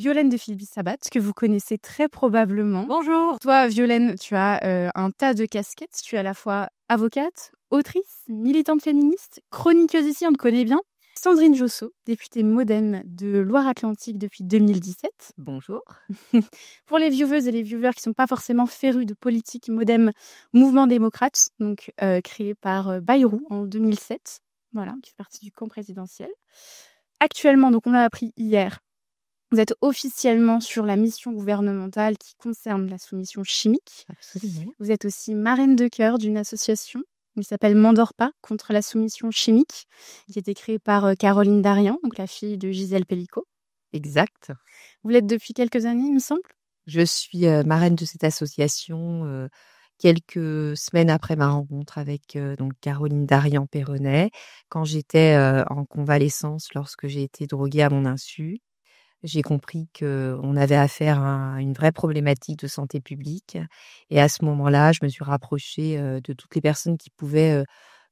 Violaine de Philibert-Sabat, que vous connaissez très probablement. Bonjour. Toi, Violaine, tu as un tas de casquettes. Tu es à la fois avocate, autrice, militante féministe, chroniqueuse ici, on te connaît bien. Sandrine Josso, députée MoDem de Loire-Atlantique depuis 2017. Bonjour. Pour les vieweuses et les viewers qui ne sont pas forcément férus de politique, MoDem, Mouvement démocrate, donc créé par Bayrou en 2007. Voilà, qui fait partie du camp présidentiel. Actuellement, donc on a appris hier, vous êtes officiellement sur la mission gouvernementale qui concerne la soumission chimique. Absolument. Vous êtes aussi marraine de cœur d'une association qui s'appelle M'endors pas contre la soumission chimique, qui a été créée par Caroline Darian, donc la fille de Gisèle Pellicot. Exact. Vous l'êtes depuis quelques années, il me semble. Je suis marraine de cette association quelques semaines après ma rencontre avec donc Caroline Darian-Perronnet, quand j'étais en convalescence lorsque j'ai été droguée à mon insu. J'ai compris qu'on avait affaire à une vraie problématique de santé publique. Et à ce moment-là, je me suis rapprochée de toutes les personnes qui pouvaient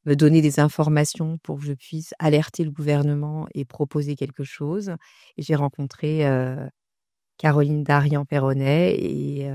me donner des informations pour que je puisse alerter le gouvernement et proposer quelque chose. Et j'ai rencontré Caroline Darian-Perronnet et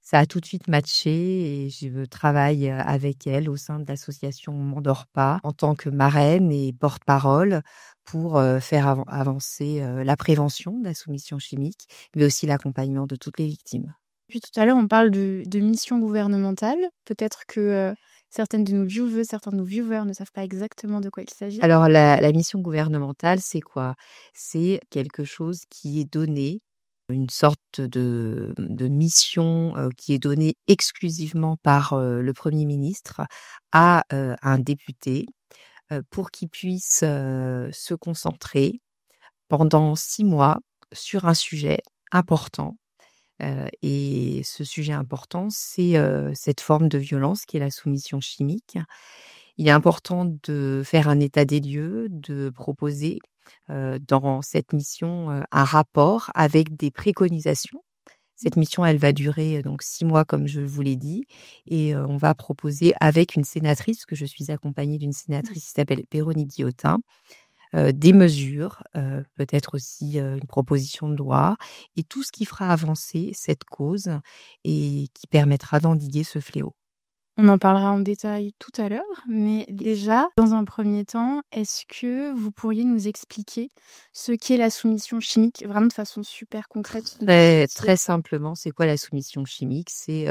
ça a tout de suite matché et je travaille avec elle au sein de l'association M'endors pas en tant que marraine et porte-parole pour faire avancer la prévention de la soumission chimique, mais aussi l'accompagnement de toutes les victimes. Puis tout à l'heure, on parle de mission gouvernementale. Peut-être que certaines de nos viewers, certains de nos viewers ne savent pas exactement de quoi il s'agit. Alors la mission gouvernementale, c'est quoi? C'est quelque chose qui est donné, une sorte de mission qui est donnée exclusivement par le Premier ministre à un député pour qu'il puisse se concentrer pendant 6 mois sur un sujet important. Et ce sujet important, c'est cette forme de violence qui est la soumission chimique. Il est important de faire un état des lieux, de proposer dans cette mission un rapport avec des préconisations. Cette mission, elle va durer donc 6 mois, comme je vous l'ai dit, et on va proposer avec une sénatrice, parce que je suis accompagnée d'une sénatrice qui s'appelle Véronique Guillotin, des mesures, peut-être aussi une proposition de loi, et tout ce qui fera avancer cette cause et qui permettra d'endiguer ce fléau. On en parlera en détail tout à l'heure, mais déjà, dans un premier temps, est-ce que vous pourriez nous expliquer ce qu'est la soumission chimique, vraiment de façon super concrète? Très simplement, c'est quoi la soumission chimique? C'est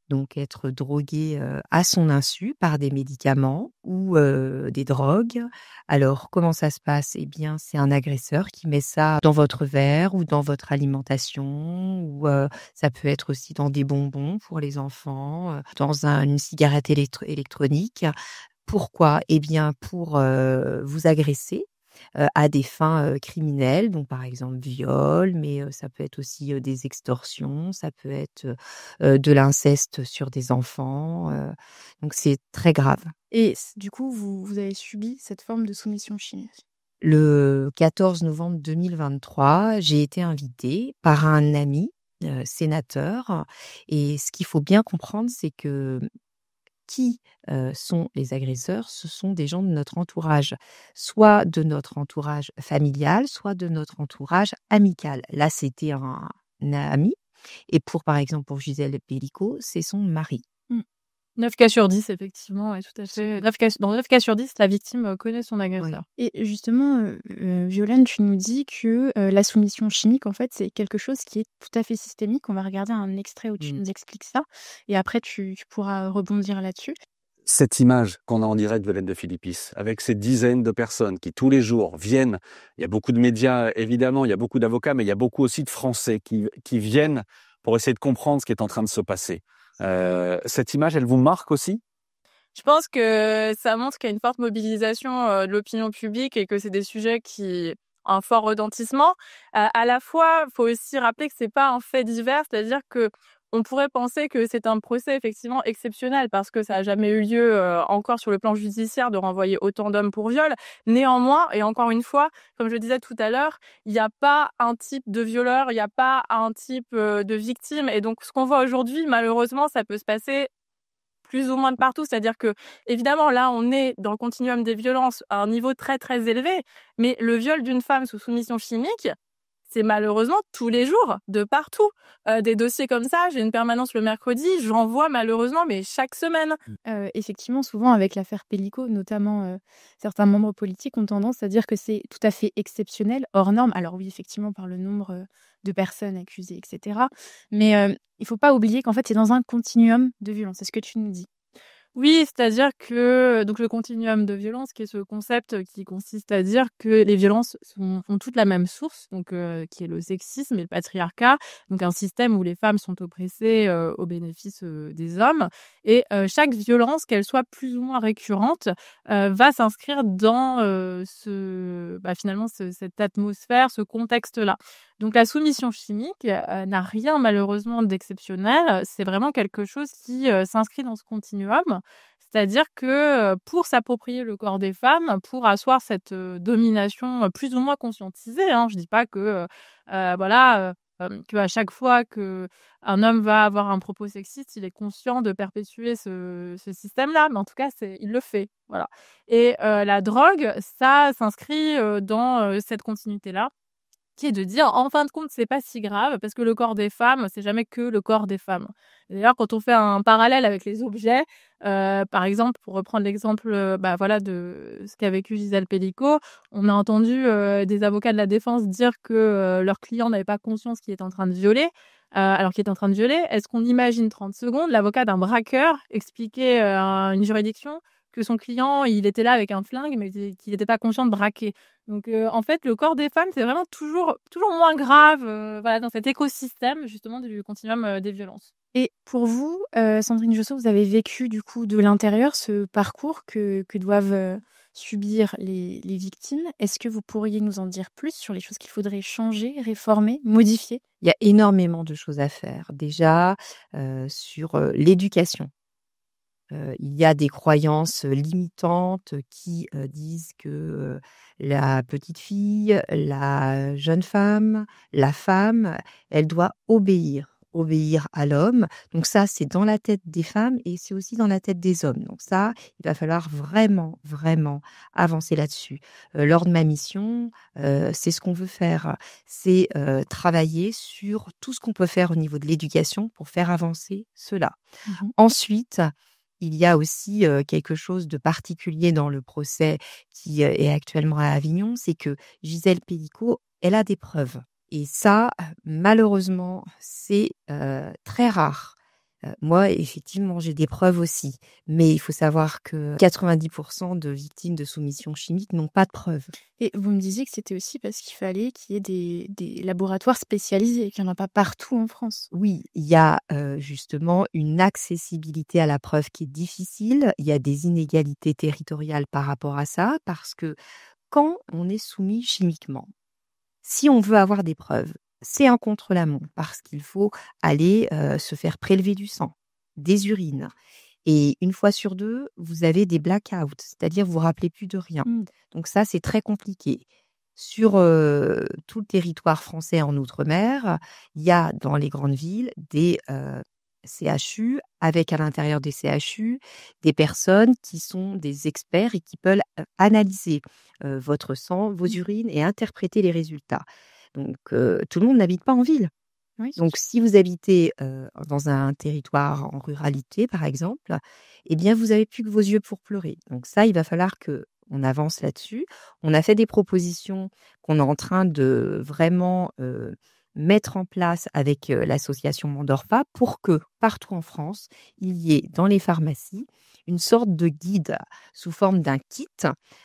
donc être drogué à son insu par des médicaments ou des drogues. Alors, comment ça se passe? Eh bien, c'est un agresseur qui met ça dans votre verre ou dans votre alimentation, ou ça peut être aussi dans des bonbons pour les enfants, dans une cigarette électronique. Pourquoi? Eh bien, pour vous agresser à des fins criminelles, donc par exemple viol, mais ça peut être aussi des extorsions, ça peut être de l'inceste sur des enfants, donc c'est très grave. Et du coup, vous avez subi cette forme de soumission chimique. Le 14 novembre 2023, j'ai été invitée par un ami sénateur, et ce qu'il faut bien comprendre, c'est que qui sont les agresseurs? Ce sont des gens de notre entourage, soit de notre entourage familial, soit de notre entourage amical. Là, c'était un ami, et par exemple, pour Gisèle Pellicot, c'est son mari. 9 cas sur 10, effectivement, ouais, tout à fait. Dans 9 cas sur 10, la victime connaît son agresseur. Et justement, Violaine, tu nous dis que la soumission chimique, en fait, c'est quelque chose qui est tout à fait systémique. On va regarder un extrait où tu nous expliques ça, et après, tu pourras rebondir là-dessus. Cette image qu'on a en direct de l'aide de Philippis, avec ces dizaines de personnes qui tous les jours viennent, il y a beaucoup de médias évidemment, il y a beaucoup d'avocats, mais il y a beaucoup aussi de Français qui viennent pour essayer de comprendre ce qui est en train de se passer. Cette image, elle vous marque aussi ? Je pense que ça montre qu'il y a une forte mobilisation de l'opinion publique et que c'est des sujets qui ont un fort retentissement. À la fois, il faut aussi rappeler que c'est pas un fait divers, c'est-à-dire que on pourrait penser que c'est un procès effectivement exceptionnel parce que ça n'a jamais eu lieu encore sur le plan judiciaire de renvoyer autant d'hommes pour viol. Néanmoins, et encore une fois, comme je le disais tout à l'heure, il n'y a pas un type de violeur, il n'y a pas un type de victime. Et donc, ce qu'on voit aujourd'hui, malheureusement, ça peut se passer plus ou moins de partout. C'est-à-dire que, évidemment, là, on est dans le continuum des violences à un niveau très, très élevé. Mais le viol d'une femme sous soumission chimique, c'est malheureusement tous les jours, de partout. Des dossiers comme ça, j'ai une permanence le mercredi, j'en vois malheureusement, mais chaque semaine. Effectivement, souvent avec l'affaire Pellico, notamment, certains membres politiques ont tendance à dire que c'est tout à fait exceptionnel, hors norme. Alors oui, effectivement, par le nombre, de personnes accusées et cetera. Mais, il faut pas oublier qu'en fait, c'est dans un continuum de violence. C'est ce que tu nous dis. Oui, c'est-à-dire que donc le continuum de violence, qui est ce concept qui consiste à dire que les violences ont toutes la même source, donc qui est le sexisme et le patriarcat, donc un système où les femmes sont oppressées au bénéfice des hommes. Et chaque violence, qu'elle soit plus ou moins récurrente, va s'inscrire dans finalement cette atmosphère, ce contexte-là. Donc la soumission chimique n'a rien malheureusement d'exceptionnel. C'est vraiment quelque chose qui s'inscrit dans ce continuum. C'est-à-dire que pour s'approprier le corps des femmes, pour asseoir cette domination plus ou moins conscientisée, hein, je dis pas que qu'à chaque fois que un homme va avoir un propos sexiste, il est conscient de perpétuer ce système-là, mais en tout cas, il le fait, voilà. Et la drogue, ça s'inscrit dans cette continuité-là, qui est de dire, en fin de compte, c'est pas si grave parce que le corps des femmes, c'est jamais que le corps des femmes. D'ailleurs, quand on fait un parallèle avec les objets, par exemple, pour reprendre l'exemple, de ce qu'a vécu Gisèle Pellico, on a entendu des avocats de la défense dire que leur client n'avait pas conscience qu'il était en train de violer, alors qu'il était en train de violer. Est-ce qu'on imagine 30 secondes l'avocat d'un braqueur expliquer à une juridiction que son client, il était là avec un flingue, mais qu'il n'était pas conscient de braquer? Donc, en fait, le corps des femmes, c'est vraiment toujours moins grave, dans cet écosystème, justement, du continuum, des violences. Et pour vous, Sandrine Josso, vous avez vécu du coup de l'intérieur ce parcours que doivent, subir les victimes. Est-ce que vous pourriez nous en dire plus sur les choses qu'il faudrait changer, réformer, modifier? Il y a énormément de choses à faire. Déjà, sur, l'éducation. Il y a des croyances limitantes qui disent que la petite fille, la jeune femme, la femme, elle doit obéir à l'homme. Donc ça, c'est dans la tête des femmes et c'est aussi dans la tête des hommes. Donc ça, il va falloir vraiment, vraiment avancer là-dessus. Lors de ma mission, c'est ce qu'on veut faire. C'est travailler sur tout ce qu'on peut faire au niveau de l'éducation pour faire avancer cela. Mmh. Ensuite, il y a aussi, quelque chose de particulier dans le procès qui, est actuellement à Avignon, c'est que Gisèle Pellico, elle a des preuves et ça, malheureusement, c'est, très rare. Moi, effectivement, j'ai des preuves aussi, mais il faut savoir que 90% de victimes de soumission chimique n'ont pas de preuves. Et vous me disiez que c'était aussi parce qu'il fallait qu'il y ait des laboratoires spécialisés, qu'il y en a pas partout en France. Oui, il y a, justement une accessibilité à la preuve qui est difficile. Il y a des inégalités territoriales par rapport à ça, parce que quand on est soumis chimiquement, si on veut avoir des preuves, c'est un contre-la-montre parce qu'il faut aller, se faire prélever du sang, des urines et 1 fois sur 2, vous avez des blackouts, c'est-à-dire vous vous rappelez plus de rien. Mmh. Donc ça, c'est très compliqué. Sur, tout le territoire français en outre-mer, il y a dans les grandes villes des, CHU avec à l'intérieur des CHU, des personnes qui sont des experts et qui peuvent, analyser, votre sang, vos urines et interpréter les résultats. Donc, tout le monde n'habite pas en ville. Oui, c'est Donc sûr. si vous habitez, dans un territoire en ruralité, par exemple, eh bien, vous avez plus que vos yeux pour pleurer. Donc ça, il va falloir qu'on avance là-dessus. On a fait des propositions qu'on est en train de vraiment, mettre en place avec, l'association Mandorfa pour que, partout en France, il y ait dans les pharmacies une sorte de guide sous forme d'un kit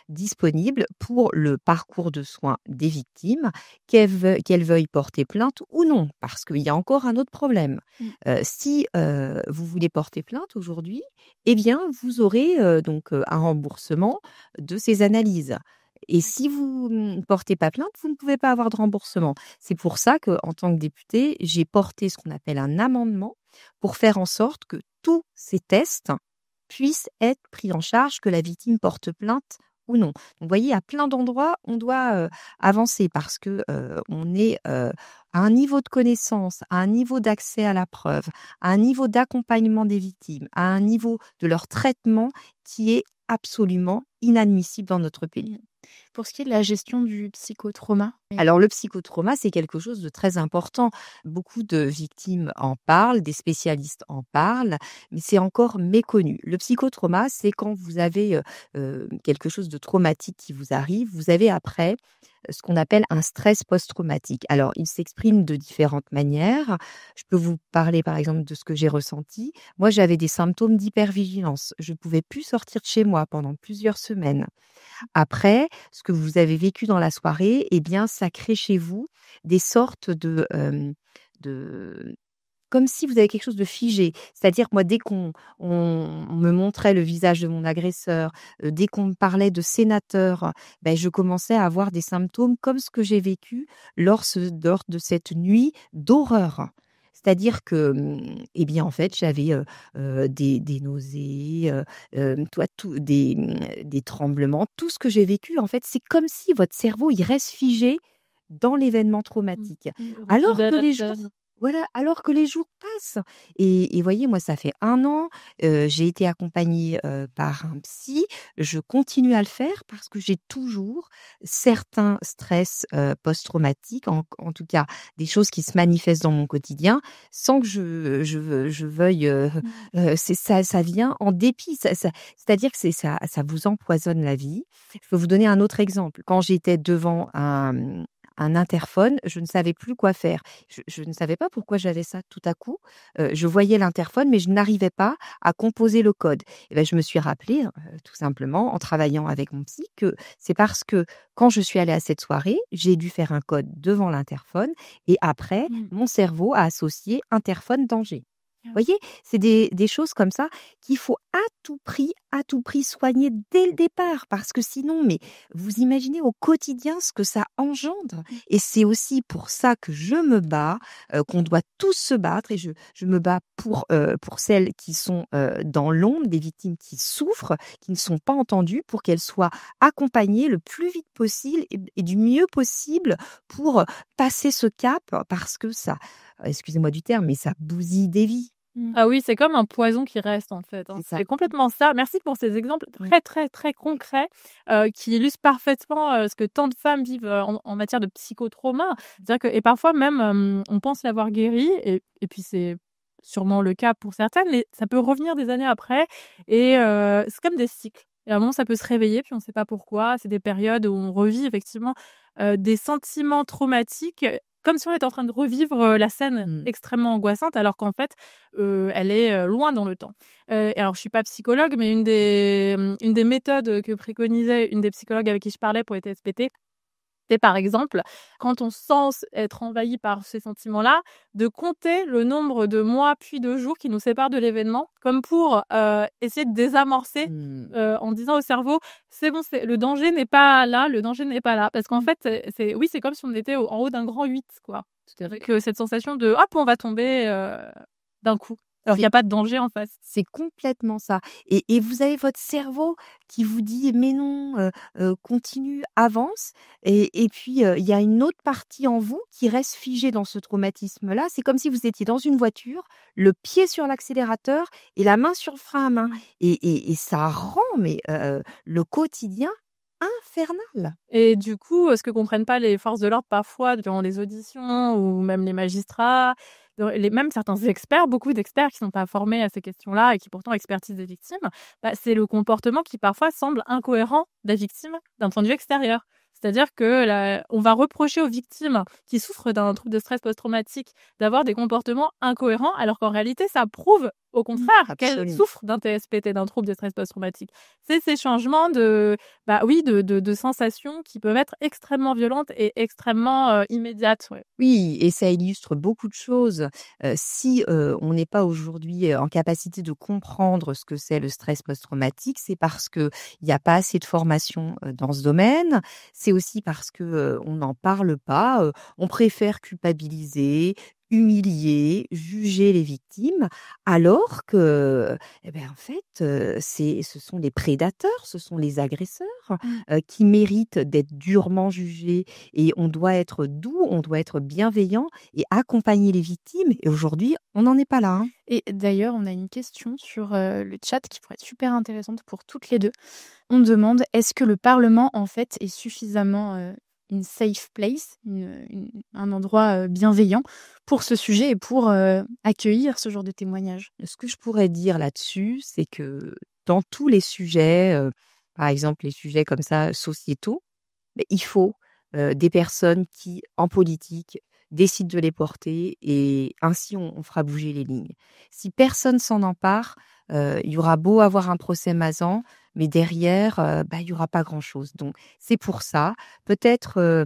disponible pour le parcours de soins des victimes, qu'elles veuillent porter plainte ou non. Parce qu'il y a encore un autre problème. Mmh. Si, vous voulez porter plainte aujourd'hui, eh bien, vous aurez, un remboursement de ces analyses. Et si vous ne portez pas plainte, vous ne pouvez pas avoir de remboursement. C'est pour ça qu'en tant que députée, j'ai porté ce qu'on appelle un amendement pour faire en sorte que tous ces tests puissent être pris en charge, que la victime porte plainte ou non. Donc, vous voyez, à plein d'endroits, on doit avancer parce que on est à un niveau de connaissance, à un niveau d'accès à la preuve, à un niveau d'accompagnement des victimes, à un niveau de leur traitement qui est absolument inadmissible dans notre pays. Pour ce qui est de la gestion du psychotrauma? Alors le psychotrauma, c'est quelque chose de très important. Beaucoup de victimes en parlent, des spécialistes en parlent, mais c'est encore méconnu. Le psychotrauma, c'est quand vous avez, quelque chose de traumatique qui vous arrive, vous avez après, ce qu'on appelle un stress post-traumatique. Alors il s'exprime de différentes manières. Je peux vous parler par exemple de ce que j'ai ressenti. Moi, j'avais des symptômes d'hypervigilance. Je ne pouvais plus sortir de chez moi pendant plusieurs semaines. Après, ce que vous avez vécu dans la soirée, eh bien, ça crée chez vous des sortes de comme si vous avez quelque chose de figé. C'est-à-dire que moi, dès qu'on me montrait le visage de mon agresseur, dès qu'on me parlait de sénateur, ben, je commençais à avoir des symptômes comme ce que j'ai vécu lors de cette nuit d'horreur. C'est-à-dire que, eh bien, en fait, j'avais, des nausées, toi tout des tremblements. Tout ce que j'ai vécu, en fait, c'est comme si votre cerveau, il reste figé dans l'événement traumatique. Alors que les jours voilà, alors que les jours passent et voyez, moi, ça fait 1 an, j'ai été accompagnée, par un psy. Je continue à le faire parce que j'ai toujours certains stress, post-traumatiques, en tout cas des choses qui se manifestent dans mon quotidien sans que je veuille, c'est ça vient en dépit. C'est-à-dire que ça vous empoisonne la vie. Je peux vous donner un autre exemple. Quand j'étais devant un interphone, je ne savais plus quoi faire. Je ne savais pas pourquoi j'avais ça tout à coup. Je voyais l'interphone, mais je n'arrivais pas à composer le code. Et ben, je me suis rappelé, tout simplement, en travaillant avec mon psy, que c'est parce que quand je suis allée à cette soirée, j'ai dû faire un code devant l'interphone et après, mon cerveau a associé interphone danger. Vous voyez, c'est des choses comme ça qu'il faut à tout prix soigner dès le départ parce que sinon, mais vous imaginez au quotidien ce que ça engendre. Et c'est aussi pour ça que je me bats, qu'on doit tous se battre et je me bats pour celles qui sont dans l'ombre, des victimes qui souffrent, qui ne sont pas entendues, pour qu'elles soient accompagnées le plus vite possible et du mieux possible pour passer ce cap parce que ça, excusez-moi du terme, mais ça bousille des vies. Ah oui, c'est comme un poison qui reste en fait, hein. C'est ça. C'est complètement ça. Merci pour ces exemples Oui. très, très, très concrets, qui illustrent parfaitement, ce que tant de femmes vivent, en matière de psychotrauma. C'est-à-dire que et parfois même, on pense l'avoir guéri et puis c'est sûrement le cas pour certaines, mais ça peut revenir des années après et c'est comme des cycles. Et à un moment, ça peut se réveiller, puis on ne sait pas pourquoi. C'est des périodes où on revit effectivement, des sentiments traumatiques, comme si on était en train de revivre, la scène extrêmement angoissante alors qu'en fait, elle est, loin dans le temps. Et alors je suis pas psychologue, mais une des méthodes que préconisait une des psychologues avec qui je parlais pour les TSPT, c'est par exemple, quand on sent être envahi par ces sentiments-là, de compter le nombre de mois puis de jours qui nous séparent de l'événement, comme pour, essayer de désamorcer, en disant au cerveau: «C'est bon, c'est le danger n'est pas là, le danger n'est pas là». Parce qu'en fait, c'est comme si on était en haut d'un grand 8, quoi. Avec, cette sensation de: «Hop, on va tomber, d'un coup». Alors qu'il y a pas de danger en face. C'est complètement ça et vous avez votre cerveau qui vous dit: «Mais non, continue, avance» et puis, il y a une autre partie en vous qui reste figée dans ce traumatisme-là. C'est comme si vous étiez dans une voiture, le pied sur l'accélérateur et la main sur le frein à main et ça rend mais, le quotidien infernal. Et du coup, ce que comprennent pas les forces de l'ordre parfois durant les auditions ou même les magistrats, même certains experts, beaucoup d'experts qui sont pas formés à ces questions-là et qui pourtant expertisent des victimes, bah, c'est le comportement qui parfois semble incohérent des victimes d'un point de vue extérieur. C'est-à-dire que on va reprocher aux victimes qui souffrent d'un trouble de stress post-traumatique d'avoir des comportements incohérents, alors qu'en réalité, ça prouve au contraire qu'elles Absolument. souffrent d'un TSPT, d'un trouble de stress post-traumatique. C'est ces changements de sensations qui peuvent être extrêmement violentes et extrêmement, immédiates, ouais. Oui et ça illustre beaucoup de choses. Si, on n'est pas aujourd'hui, en capacité de comprendre ce que c'est le stress post-traumatique, c'est parce qu'il y a pas assez de formation, dans ce domaine. C'est aussi parce que, on n'en parle pas, on préfère culpabiliser, humilier, juger les victimes, alors que, en fait, ce sont les prédateurs, ce sont les agresseurs qui méritent d'être durement jugés. Et on doit être doux, on doit être bienveillant et accompagner les victimes. Et aujourd'hui, on n'en est pas là, hein. Et d'ailleurs, on a une question sur le chat qui pourrait être super intéressante pour toutes les deux. On demande, est-ce que le Parlement, en fait, est suffisamment une safe place, un endroit bienveillant pour ce sujet et pour accueillir ce genre de témoignages? Ce que je pourrais dire là-dessus, c'est que dans tous les sujets, par exemple les sujets comme ça sociétaux, il faut des personnes qui, en politique, décident de les porter et ainsi on fera bouger les lignes. Si personne s'en empare, il y aura beau avoir un procès Mazan, mais derrière, il y aura pas grand-chose. Donc c'est pour ça, peut-être,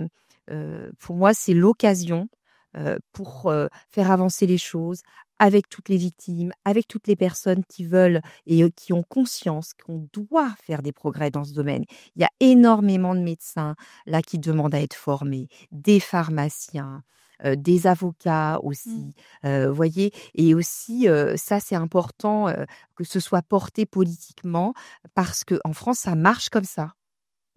pour moi, c'est l'occasion pour faire avancer les choses avec toutes les victimes, avec toutes les personnes qui veulent et qui ont conscience qu'on doit faire des progrès dans ce domaine. Il y a énormément de médecins là qui demandent à être formés, des pharmaciens, des avocats aussi, voyez? Et aussi, ça c'est important, que ce soit porté politiquement parce qu'en France, ça marche comme ça.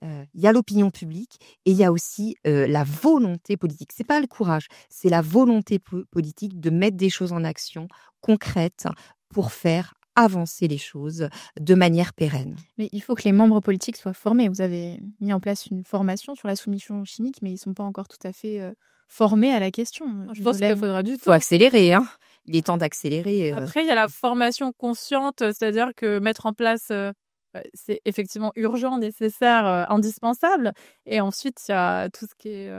Il y a l'opinion publique et il y a aussi, la volonté politique. C'est pas le courage, c'est la volonté politique de mettre des choses en action concrètes pour faire avancer les choses de manière pérenne. Mais il faut que les membres politiques soient formés. Vous avez mis en place une formation sur la soumission chimique, mais ils ne sont pas encore tout à fait formés à la question. Je pense qu'il faudra du Il faut temps. accélérer, hein. Il est temps d'accélérer. Après, il y a la formation consciente, c'est-à-dire que mettre en place, c'est effectivement urgent, nécessaire, indispensable. Et ensuite, il y a tout ce qui est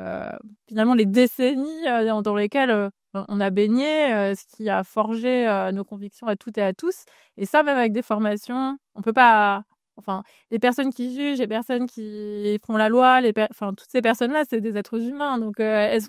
finalement les décennies dans lesquelles on a baigné, ce qui a forgé nos convictions à toutes et à tous. Et ça, même avec des formations, on peut pas. Enfin, les personnes qui jugent, les personnes qui font la loi, toutes ces personnes-là, c'est des êtres humains. Donc, on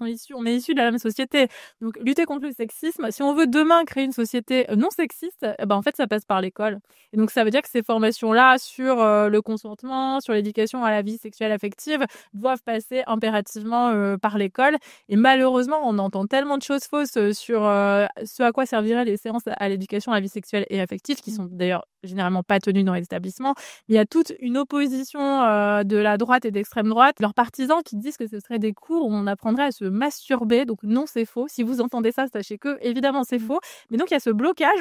est issus de la même société. Donc, lutter contre le sexisme, si on veut demain créer une société non sexiste, en fait, ça passe par l'école. Et donc, ça veut dire que ces formations-là sur le consentement, sur l'éducation à la vie sexuelle affective, doivent passer impérativement par l'école. Et malheureusement, on entend tellement de choses fausses sur ce à quoi serviraient les séances à l'éducation à la vie sexuelle et affective, qui sont d'ailleurs généralement pas tenues dans les établissements. Il y a toute une opposition de la droite et d'extrême droite, leurs partisans qui disent que ce seraient des cours où on apprendrait à se masturber. Donc non, c'est faux. Si vous entendez ça, sachez que évidemment c'est faux. Mais donc il y a ce blocage.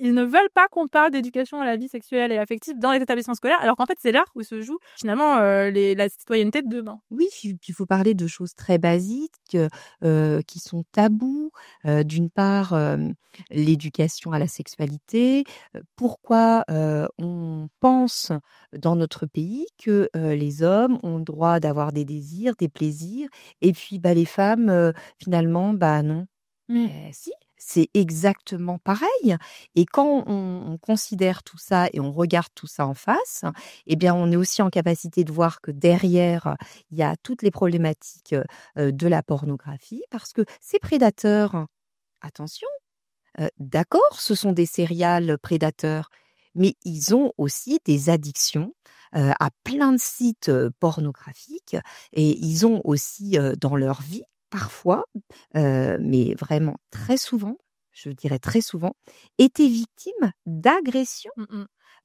Ils ne veulent pas qu'on parle d'éducation à la vie sexuelle et affective dans les établissements scolaires, alors qu'en fait c'est là où se joue finalement la citoyenneté de demain. Oui, il faut parler de choses très basiques qui sont tabous. D'une part, l'éducation à la sexualité. Pourquoi on pense dans notre pays que les hommes ont le droit d'avoir des désirs, des plaisirs, et puis les femmes, finalement, non. Si, c'est exactement pareil. Et quand on considère tout ça et on regarde tout ça en face, on est aussi en capacité de voir que derrière, il y a toutes les problématiques de la pornographie, parce que ces prédateurs, attention, d'accord, ce sont des serial prédateurs, mais ils ont aussi des addictions à plein de sites pornographiques, et ils ont aussi dans leur vie, parfois, mais vraiment très souvent, je dirais très souvent, été victimes d'agressions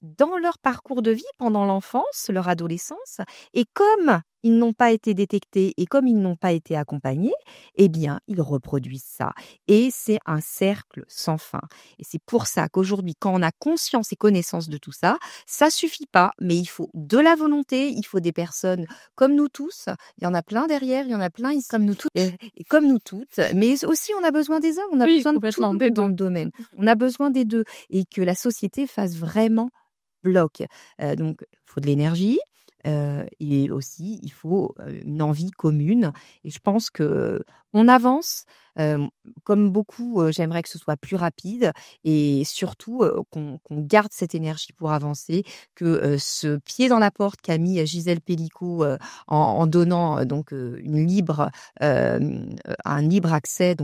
dans leur parcours de vie pendant l'enfance, leur adolescence. Et comme ils n'ont pas été détectés et comme ils n'ont pas été accompagnés, ils reproduisent ça. Et c'est un cercle sans fin. Et c'est pour ça qu'aujourd'hui, quand on a conscience et connaissance de tout ça, ça suffit pas, mais il faut de la volonté, il faut des personnes comme nous tous. Il y en a plein derrière, il y en a plein ici. Comme nous toutes. Et comme nous toutes. Mais aussi, on a besoin des hommes, on a besoin de tout dans le domaine. On a besoin des deux. Et que la société fasse vraiment bloc. Donc, il faut de l'énergie. Et aussi, il faut une envie commune. Et je pense que on avance. Comme beaucoup, j'aimerais que ce soit plus rapide et surtout qu'on garde cette énergie pour avancer, que ce pied dans la porte qu'a mis Gisèle Pelicot en donnant un libre accès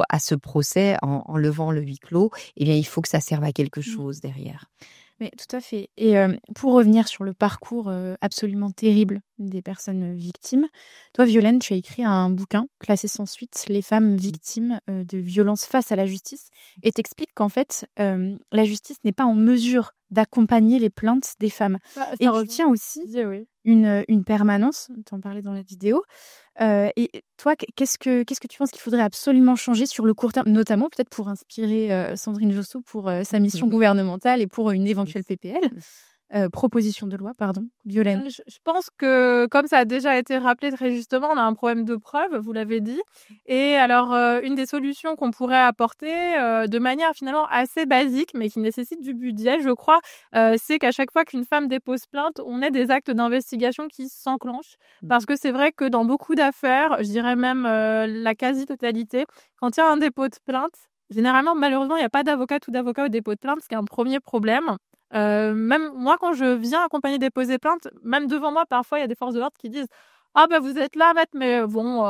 à ce procès, en levant le huis clos, il faut que ça serve à quelque chose derrière. Mais tout à fait. Et pour revenir sur le parcours absolument terrible des personnes victimes, toi, Violaine, tu as écrit un bouquin classé sans suite, Les femmes victimes de violences face à la justice, et t'expliques qu'en fait, la justice n'est pas en mesure d'accompagner les plaintes des femmes. Et tu tiens aussi Oui. une permanence, tu en parlais dans la vidéo. Et toi, qu'est-ce que tu penses qu'il faudrait absolument changer sur le court terme, notamment peut-être pour inspirer Sandrine Josso pour sa mission gouvernementale et pour une éventuelle PPL, proposition de loi, pardon, Violaine. Je pense que, comme ça a déjà été rappelé très justement, on a un problème de preuve, vous l'avez dit. Et alors, une des solutions qu'on pourrait apporter, de manière finalement assez basique, mais qui nécessite du budget, je crois, c'est qu'à chaque fois qu'une femme dépose plainte, on ait des actes d'investigation qui s'enclenchent. Parce que c'est vrai que dans beaucoup d'affaires, je dirais même la quasi-totalité, quand il y a un dépôt de plainte, généralement, malheureusement, il n'y a pas d'avocate ou d'avocat au dépôt de plainte, ce qui est un premier problème. Même moi, quand je viens accompagner déposer plainte, même devant moi, parfois, il y a des forces de l'ordre qui disent: «Ah bah, vous êtes là, maître, mais bon,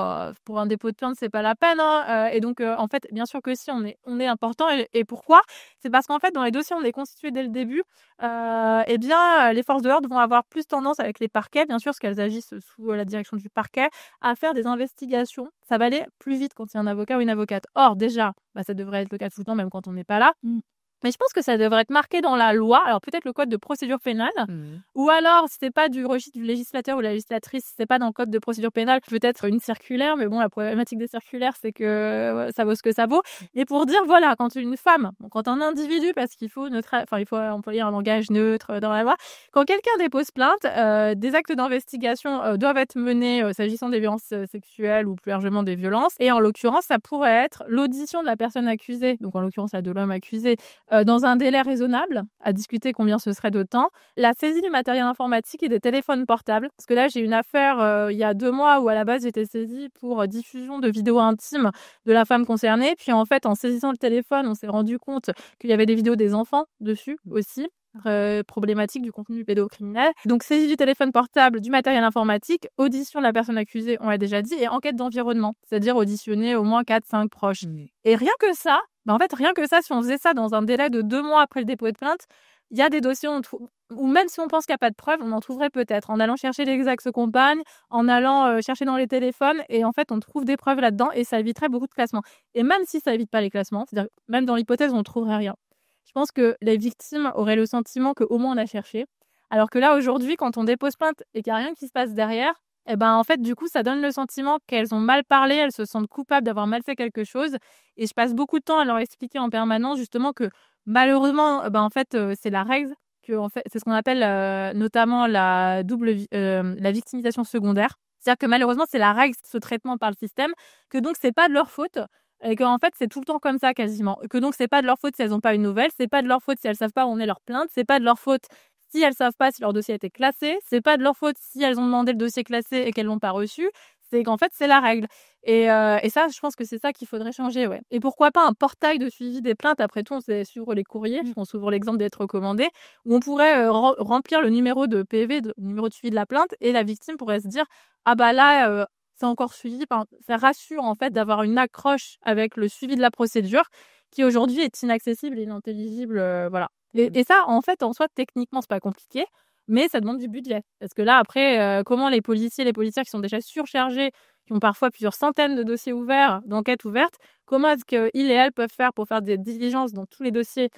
pour un dépôt de plainte, c'est pas la peine, hein», et donc en fait, bien sûr que si, on est important et pourquoi? C'est parce qu'en fait, dans les dossiers, on est constitué dès le début, et bien, les forces de l'ordre vont avoir plus tendance avec les parquets, bien sûr, parce qu'elles agissent sous la direction du parquet, à faire des investigations. Ça va aller plus vite quand il y a un avocat ou une avocate. Or déjà, bah, ça devrait être le cas tout le temps, même quand on n'est pas là. Mais je pense que ça devrait être marqué dans la loi, alors peut-être le code de procédure pénale, ou alors si c'est pas du registre du législateur ou la législatrice, si c'est pas dans le code de procédure pénale, peut-être une circulaire, mais bon, la problématique des circulaires, c'est que ça vaut ce que ça vaut. Et pour dire, voilà, quand une femme, quand un individu, parce qu'il faut il faut employer un langage neutre dans la loi, quand quelqu'un dépose plainte, des actes d'investigation doivent être menés s'agissant des violences sexuelles ou plus largement des violences. Et en l'occurrence, ça pourrait être l'audition de la personne accusée, donc en l'occurrence la de l'homme accusé, dans un délai raisonnable, à discuter combien ce serait de temps, la saisie du matériel informatique et des téléphones portables. Parce que là, j'ai une affaire il y a 2 mois où à la base, j'étais saisie pour diffusion de vidéos intimes de la femme concernée. Puis en fait, en saisissant le téléphone, on s'est rendu compte qu'il y avait des vidéos des enfants dessus aussi. Problématique du contenu pédocriminel. Donc saisie du téléphone portable, du matériel informatique, audition de la personne accusée, on l'a déjà dit, et enquête d'environnement, c'est-à-dire auditionner au moins 4-5 proches. Et rien que ça, rien que ça, si on faisait ça dans un délai de 2 mois après le dépôt de plainte, il y a des dossiers ou même si on pense qu'il n'y a pas de preuves, on en trouverait peut-être en allant chercher les ex-compagnes, en allant chercher dans les téléphones, et en fait on trouve des preuves là-dedans et ça éviterait beaucoup de classements. Et même si ça évite pas les classements, c'est-à-dire même dans l'hypothèse où on ne trouverait rien, je pense que les victimes auraient le sentiment qu'au moins on a cherché. Alors que là, aujourd'hui, quand on dépose plainte et qu'il n'y a rien qui se passe derrière, eh ben, en fait, du coup, ça donne le sentiment qu'elles ont mal parlé, elles se sentent coupables d'avoir mal fait quelque chose. Et je passe beaucoup de temps à leur expliquer en permanence, justement, que malheureusement, c'est la règle, que, en fait, c'est ce qu'on appelle notamment la victimisation secondaire. C'est-à-dire que malheureusement, c'est la règle, ce traitement par le système, que donc, c'est pas de leur faute. Et qu'en fait, c'est tout le temps comme ça quasiment. Que donc, c'est pas de leur faute si elles n'ont pas une nouvelle, c'est pas de leur faute si elles savent pas où on est leur plainte, c'est pas de leur faute si elles savent pas si leur dossier a été classé, c'est pas de leur faute si elles ont demandé le dossier classé et qu'elles l'ont pas reçu. C'est qu'en fait, c'est la règle. Et ça, je pense que c'est ça qu'il faudrait changer, ouais. Et pourquoi pas un portail de suivi des plaintes, après tout, c'est sur les courriers, je prends souvent l'exemple d'être recommandé, où on pourrait remplir le numéro de PV, le numéro de suivi de la plainte, et la victime pourrait se dire, ah bah là, c'est encore suivi. Ça rassure en fait d'avoir une accroche avec le suivi de la procédure qui aujourd'hui est inaccessible et inintelligible. Voilà. Et ça, en fait, en soi, techniquement, c'est pas compliqué, mais ça demande du budget. Parce que là, après, comment les policiers, les policières qui sont déjà surchargés, qui ont parfois plusieurs centaines de dossiers ouverts, d'enquêtes ouvertes, comment est-ce qu'ils et elles peuvent faire pour faire des diligences dans tous les dossiers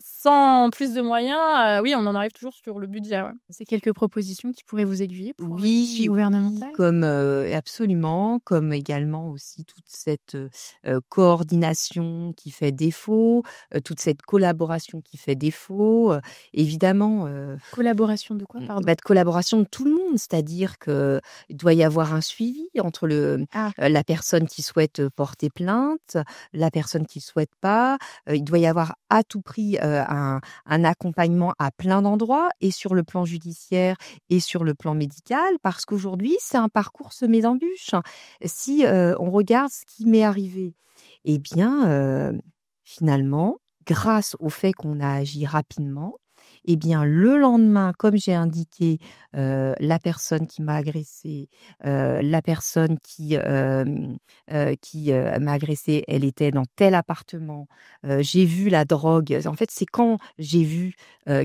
sans plus de moyens? Oui, on en arrive toujours sur le budget. Ouais. C'est quelques propositions qui pourraient vous aiguiller pour Oui, gouvernemental. comme absolument, comme également aussi toute cette coordination qui fait défaut, toute cette collaboration qui fait défaut, évidemment. Collaboration de quoi, pardon? De collaboration de tout le monde, c'est-à-dire que il doit y avoir un suivi entre la personne qui souhaite porter plainte, la personne qui souhaite pas. Il doit y avoir à tout prix un accompagnement à plein d'endroits, et sur le plan judiciaire et sur le plan médical, parce qu'aujourd'hui, c'est un parcours semé d'embûches. Si on regarde ce qui m'est arrivé, eh bien, finalement, grâce au fait qu'on a agi rapidement, Eh bien, le lendemain, comme j'ai indiqué, la personne qui m'a agressée, la personne qui m'a agressée, elle était dans tel appartement. J'ai vu la drogue. En fait, c'est quand j'ai vu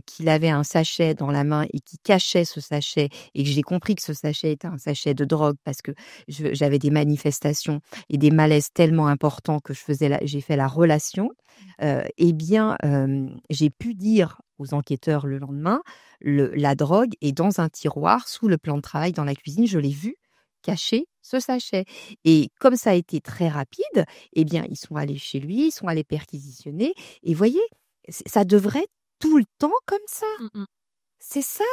qu'il avait un sachet dans la main et qu'il cachait ce sachet et que j'ai compris que ce sachet était un sachet de drogue parce que j'avais des manifestations et des malaises tellement importants que j'ai fait la relation. Eh bien, j'ai pu dire aux enquêteurs le lendemain, la drogue est dans un tiroir sous le plan de travail dans la cuisine. Je l'ai vu cacher ce sachet. Et comme ça a été très rapide, eh bien, ils sont allés chez lui, ils sont allés perquisitionner. Et voyez, ça devrait être tout le temps comme ça. Mmh. C'est ça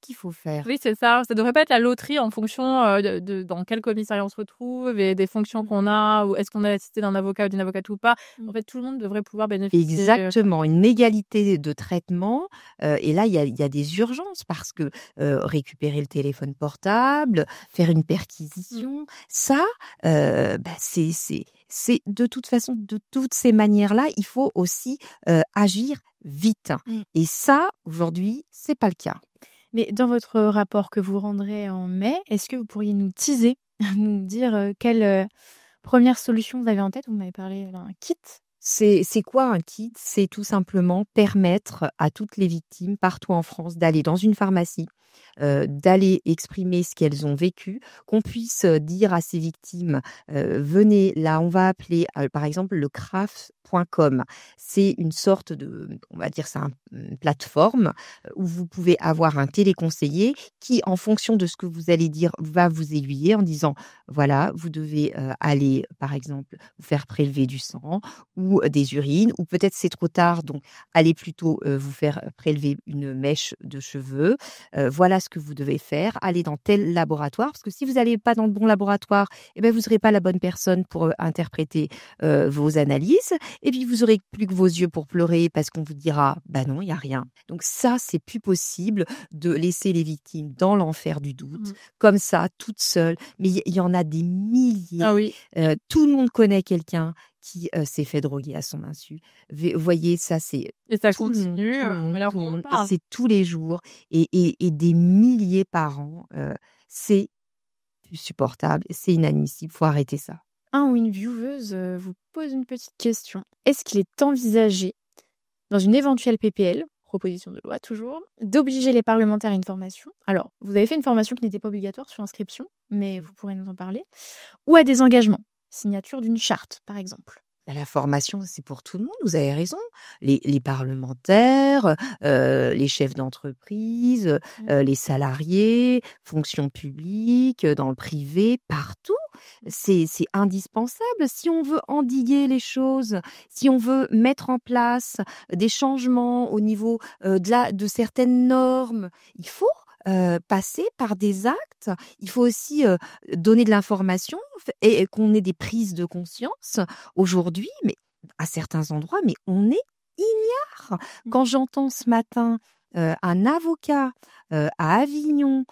qu'il faut faire. Oui, c'est ça. Ça devrait pas être la loterie en fonction, de dans quel commissariat on se retrouve et des fonctions qu'on a ou est-ce qu'on a l'assistance d'un avocat ou d'une avocate ou pas. En fait, tout le monde devrait pouvoir bénéficier, Exactement, une égalité de traitement. Et là, il y a des urgences parce que récupérer le téléphone portable, faire une perquisition, ça, c'est de toute façon, de toutes ces manières-là, il faut aussi agir vite. Et ça, aujourd'hui, c'est pas le cas. Mais dans votre rapport que vous rendrez en mai, est-ce que vous pourriez nous teaser, nous dire quelle première solution vous avez en tête? Vous m'avez parlé d'un kit. C'est quoi un kit? C'est tout simplement permettre à toutes les victimes partout en France d'aller dans une pharmacie, d'aller exprimer ce qu'elles ont vécu, qu'on puisse dire à ces victimes, venez, là, on va appeler, par exemple, le CRAF.com. C'est une sorte de, on va dire, c'est une plateforme où vous pouvez avoir un téléconseiller qui, en fonction de ce que vous allez dire, va vous aiguiller en disant, voilà, vous devez aller, par exemple, vous faire prélever du sang ou des urines, ou peut-être c'est trop tard, donc allez plutôt vous faire prélever une mèche de cheveux. Voilà ce que vous devez faire. Allez dans tel laboratoire, parce que si vous n'allez pas dans le bon laboratoire, eh ben, vous serez pas la bonne personne pour interpréter vos analyses. Et puis, vous aurez plus que vos yeux pour pleurer parce qu'on vous dira, bah non, il y a rien. Donc ça, c'est plus possible de laisser les victimes dans l'enfer du doute, comme ça, toutes seules. Mais il y en a des milliers. Ah oui. Tout le monde connaît quelqu'un qui s'est fait droguer à son insu. Voyez, ça, c'est Et ça tout le monde, continue, tout le monde, alors tout le qu'on monde. parle. C'est tous les jours et des milliers par an. C'est plus supportable, c'est inadmissible. Faut arrêter ça. Un ou une vieweuse vous pose une petite question. Est-ce qu'il est envisagé, dans une éventuelle PPL, proposition de loi toujours, d'obliger les parlementaires à une formation? Alors, vous avez fait une formation qui n'était pas obligatoire sur inscription, mais vous pourrez nous en parler. Ou à des engagements, signature d'une charte, par exemple. La formation, c'est pour tout le monde, vous avez raison. Les parlementaires, les chefs d'entreprise, les salariés, fonction publique, dans le privé, partout. C'est indispensable si on veut endiguer les choses, si on veut mettre en place des changements au niveau de certaines normes. Il faut passer par des actes. Il faut aussi donner de l'information et qu'on ait des prises de conscience. Aujourd'hui, mais à certains endroits, mais on est ignare. Quand j'entends ce matin un avocat à Avignon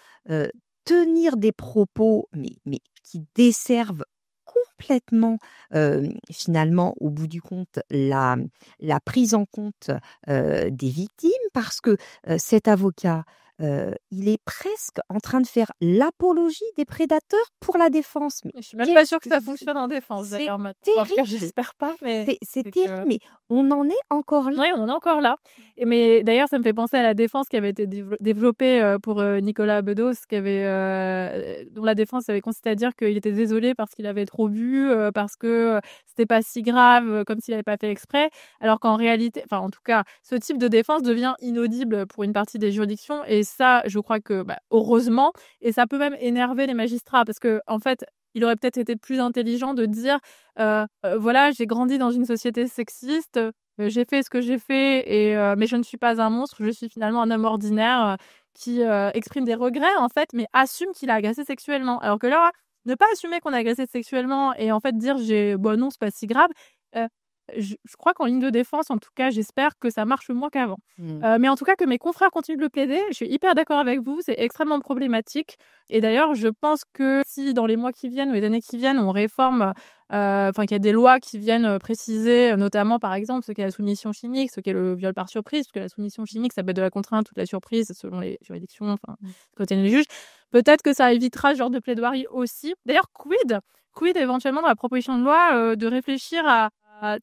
tenir des propos, mais qui desservent complètement, finalement, au bout du compte, la prise en compte des victimes, parce que cet avocat, il est presque en train de faire l'apologie des prédateurs pour la défense. Mais Je suis même pas sûre que ça fonctionne en défense, c'est d'ailleurs, maintenant. En tout cas, terrible. j'espère pas, mais C'est terrible, mais on en est encore là. oui, on en est encore là. Mais d'ailleurs, ça me fait penser à la défense qui avait été développée pour Nicolas Bedos, dont la défense avait consisté à dire qu'il était désolé parce qu'il avait trop bu, parce que c'était pas si grave, comme s'il avait pas fait exprès. Alors qu'en réalité, enfin, en tout cas, ce type de défense devient inaudible pour une partie des juridictions. Et ça, je crois que, heureusement, et ça peut même énerver les magistrats parce que, en fait, il aurait peut-être été plus intelligent de dire voilà, j'ai grandi dans une société sexiste, j'ai fait ce que j'ai fait, mais je ne suis pas un monstre, je suis finalement un homme ordinaire qui exprime des regrets, en fait, mais assume qu'il a agressé sexuellement. Alors que là, ne pas assumer qu'on a agressé sexuellement et en fait dire non, c'est pas si grave, je crois qu'en ligne de défense, en tout cas, j'espère que ça marche moins qu'avant. Mmh. Mais en tout cas, que mes confrères continuent de le plaider, je suis hyper d'accord avec vous, c'est extrêmement problématique. Et d'ailleurs, je pense que si dans les mois qui viennent ou les années qui viennent, on réforme, qu'il y a des lois qui viennent préciser, notamment par exemple ce qu'est la soumission chimique, ce qu'est le viol par surprise, parce que la soumission chimique, ça peut être de la contrainte ou de la surprise selon les juridictions, quand il y a les juges. Peut-être que ça évitera ce genre de plaidoirie aussi. D'ailleurs, quid éventuellement dans la proposition de loi de réfléchir à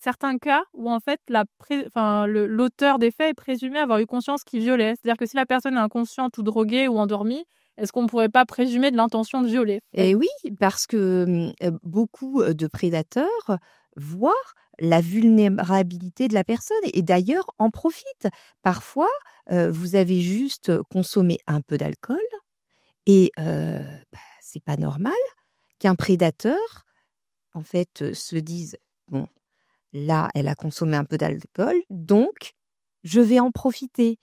certains cas où en fait l'auteur des faits est présumé avoir eu conscience qu'il violait. C'est-à-dire que si la personne est inconsciente ou droguée ou endormie, est-ce qu'on ne pourrait pas présumer de l'intention de violer? Et oui, parce que beaucoup de prédateurs voient la vulnérabilité de la personne et d'ailleurs en profitent. Parfois, vous avez juste consommé un peu d'alcool et c'est pas normal qu'un prédateur, en fait, se dise bon, là, elle a consommé un peu d'alcool, donc je vais en profiter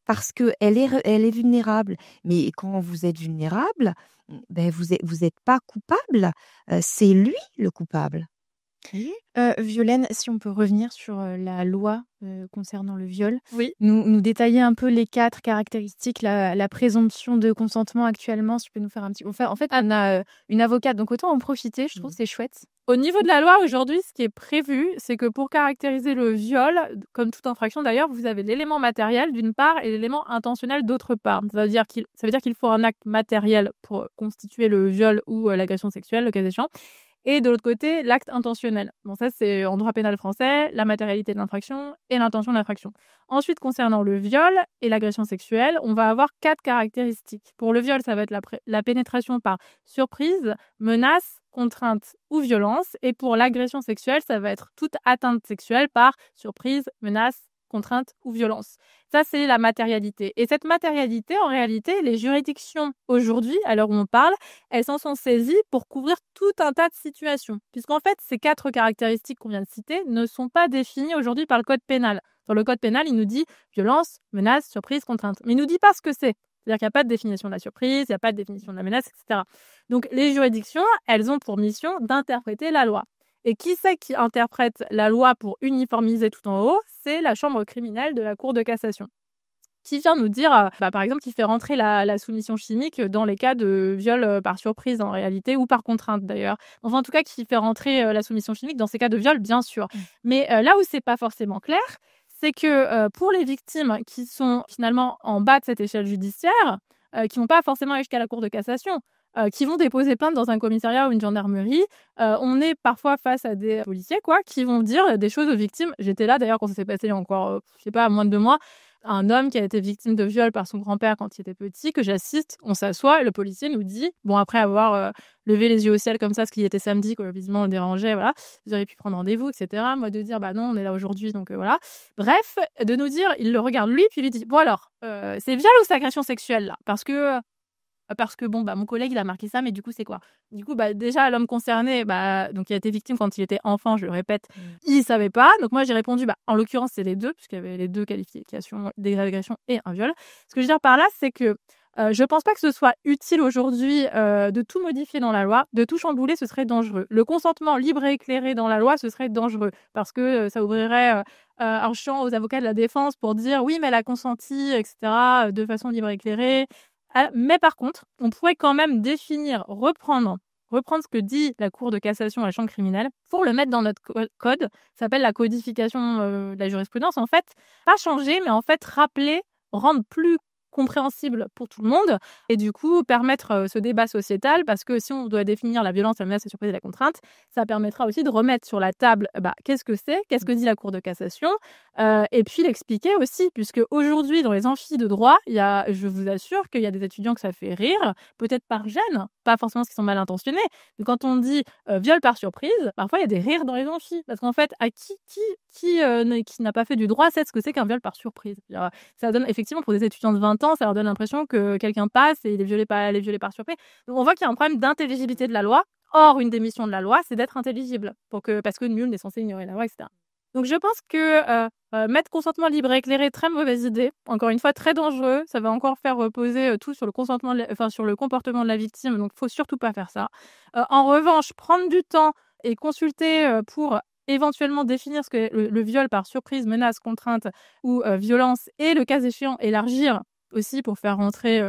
parce que elle est vulnérable. Mais quand vous êtes vulnérable, vous êtes pas coupable, c'est lui le coupable. Voyez? Violaine, si on peut revenir sur, la loi, concernant le viol, Oui. nous détailler un peu les 4 caractéristiques, la présomption de consentement actuellement, si tu peux nous faire un petit en fait, on a, une avocate, donc autant en profiter, je trouve que c'est chouette. Au niveau de la loi aujourd'hui, ce qui est prévu, c'est que pour caractériser le viol, comme toute infraction d'ailleurs, vous avez l'élément matériel d'une part et l'élément intentionnel d'autre part. Ça veut dire qu'il faut un acte matériel pour constituer le viol ou l'agression sexuelle, le cas échéant. Et de l'autre côté, l'acte intentionnel. Bon, ça, c'est en droit pénal français, la matérialité de l'infraction et l'intention de l'infraction. Ensuite, concernant le viol et l'agression sexuelle, on va avoir 4 caractéristiques. Pour le viol, ça va être la pénétration par surprise, menace, contrainte ou violence. Et pour l'agression sexuelle, ça va être toute atteinte sexuelle par surprise, menace, contrainte ou violence. Ça, c'est la matérialité. Et cette matérialité, en réalité, les juridictions aujourd'hui, à l'heure où on parle, elles s'en sont saisies pour couvrir tout un tas de situations. Puisqu'en fait, ces 4 caractéristiques qu'on vient de citer ne sont pas définies aujourd'hui par le code pénal. Dans le code pénal, il nous dit violence, menace, surprise, contrainte. Mais il nous dit pas ce que c'est. C'est-à-dire qu'il n'y a pas de définition de la surprise, il n'y a pas de définition de la menace, etc. Donc, les juridictions, elles ont pour mission d'interpréter la loi. Et qui c'est qui interprète la loi pour uniformiser tout en haut? C'est la chambre criminelle de la Cour de cassation, qui vient nous dire, par exemple, qui fait rentrer la soumission chimique dans les cas de viol par surprise en réalité, ou par contrainte d'ailleurs. Enfin, en tout cas, qui fait rentrer la soumission chimique dans ces cas de viol, bien sûr. Mais là où c'est pas forcément clair, c'est que pour les victimes qui sont finalement en bas de cette échelle judiciaire, qui n'ont pas forcément allé jusqu'à la Cour de cassation, qui vont déposer plainte dans un commissariat ou une gendarmerie, on est parfois face à des policiers qui vont dire des choses aux victimes. J'étais là d'ailleurs quand ça s'est passé il y a encore, je sais pas, moins de 2 mois. Un homme qui a été victime de viol par son grand-père quand il était petit, que j'assiste, on s'assoit et le policier nous dit, bon, après avoir levé les yeux au ciel comme ça, ce qui était samedi, que visiblement on le dérangeait, voilà, vous auriez pu prendre rendez-vous, etc. Moi, de dire, bah non, on est là aujourd'hui, donc voilà. Bref, de nous dire, il le regarde lui, puis il lui dit, bon alors, c'est viol ou c'est agression sexuelle là? Parce que bon, mon collègue, il a marqué ça, mais du coup, c'est quoi? Du coup, déjà, l'homme concerné, donc il a été victime quand il était enfant, je le répète, il savait pas. Donc moi, j'ai répondu, en l'occurrence, c'est les deux, puisqu'il y avait les 2 qualifications, d'agression et un viol. Ce que je veux dire par là, c'est que je pense pas que ce soit utile aujourd'hui de tout modifier dans la loi, de tout chambouler, ce serait dangereux. Le consentement libre et éclairé dans la loi, ce serait dangereux, parce que ça ouvrirait un champ aux avocats de la défense pour dire, oui, mais elle a consenti, etc., de façon libre et éclairée. Mais par contre, on pourrait quand même reprendre ce que dit la Cour de cassation à la chambre criminelle pour le mettre dans notre code. Ça s'appelle la codification de la jurisprudence. En fait, pas changer, mais en fait rappeler, rendre plus compréhensible pour tout le monde et du coup permettre ce débat sociétal, parce que si on doit définir la violence, la menace, la surprise et la contrainte, ça permettra aussi de remettre sur la table qu'est-ce que dit la Cour de cassation, et puis l'expliquer aussi, puisque aujourd'hui dans les amphis de droit, je vous assure qu'il y a des étudiants que ça fait rire, peut-être par gêne, pas forcément parce qu'ils sont mal intentionnés, mais quand on dit viol par surprise, parfois il y a des rires dans les amphis, parce qu'en fait, à qui n'a pas fait du droit sait ce que c'est qu'un viol par surprise. Ça donne effectivement, pour des étudiants de 20 ans, ça leur donne l'impression que quelqu'un passe et il est violé par surprise. Donc on voit qu'il y a un problème d'intelligibilité de la loi. Or, une des missions de la loi, c'est d'être intelligible, parce que nul n'est censé ignorer la loi, etc. Donc je pense que mettre consentement libre et éclairé, très mauvaise idée. Encore une fois, très dangereux. Ça va encore faire reposer tout sur le consentement, sur le comportement de la victime. Donc, faut surtout pas faire ça. En revanche, prendre du temps et consulter pour éventuellement définir ce que le viol par surprise, menace, contrainte ou violence et le cas échéant élargir aussi pour faire rentrer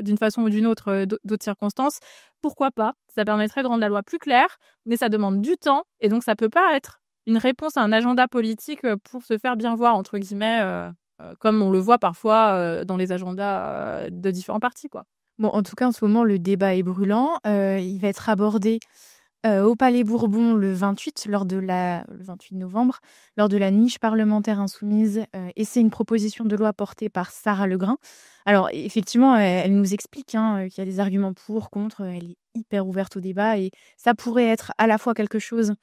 d'une façon ou d'une autre d'autres circonstances, pourquoi pas? Ça permettrait de rendre la loi plus claire, mais ça demande du temps et donc ça peut pas être une réponse à un agenda politique pour se faire bien voir entre guillemets comme on le voit parfois dans les agendas de différents partis, quoi. Bon, en tout cas, en ce moment, le débat est brûlant. Il va être abordé au Palais Bourbon le 28 le 28 novembre, lors de la niche parlementaire insoumise, et c'est une proposition de loi portée par Sarah Legrain. Alors effectivement, elle nous explique, hein, qu'il y a des arguments pour, contre, elle est hyper ouverte au débat et ça pourrait être à la fois quelque chose,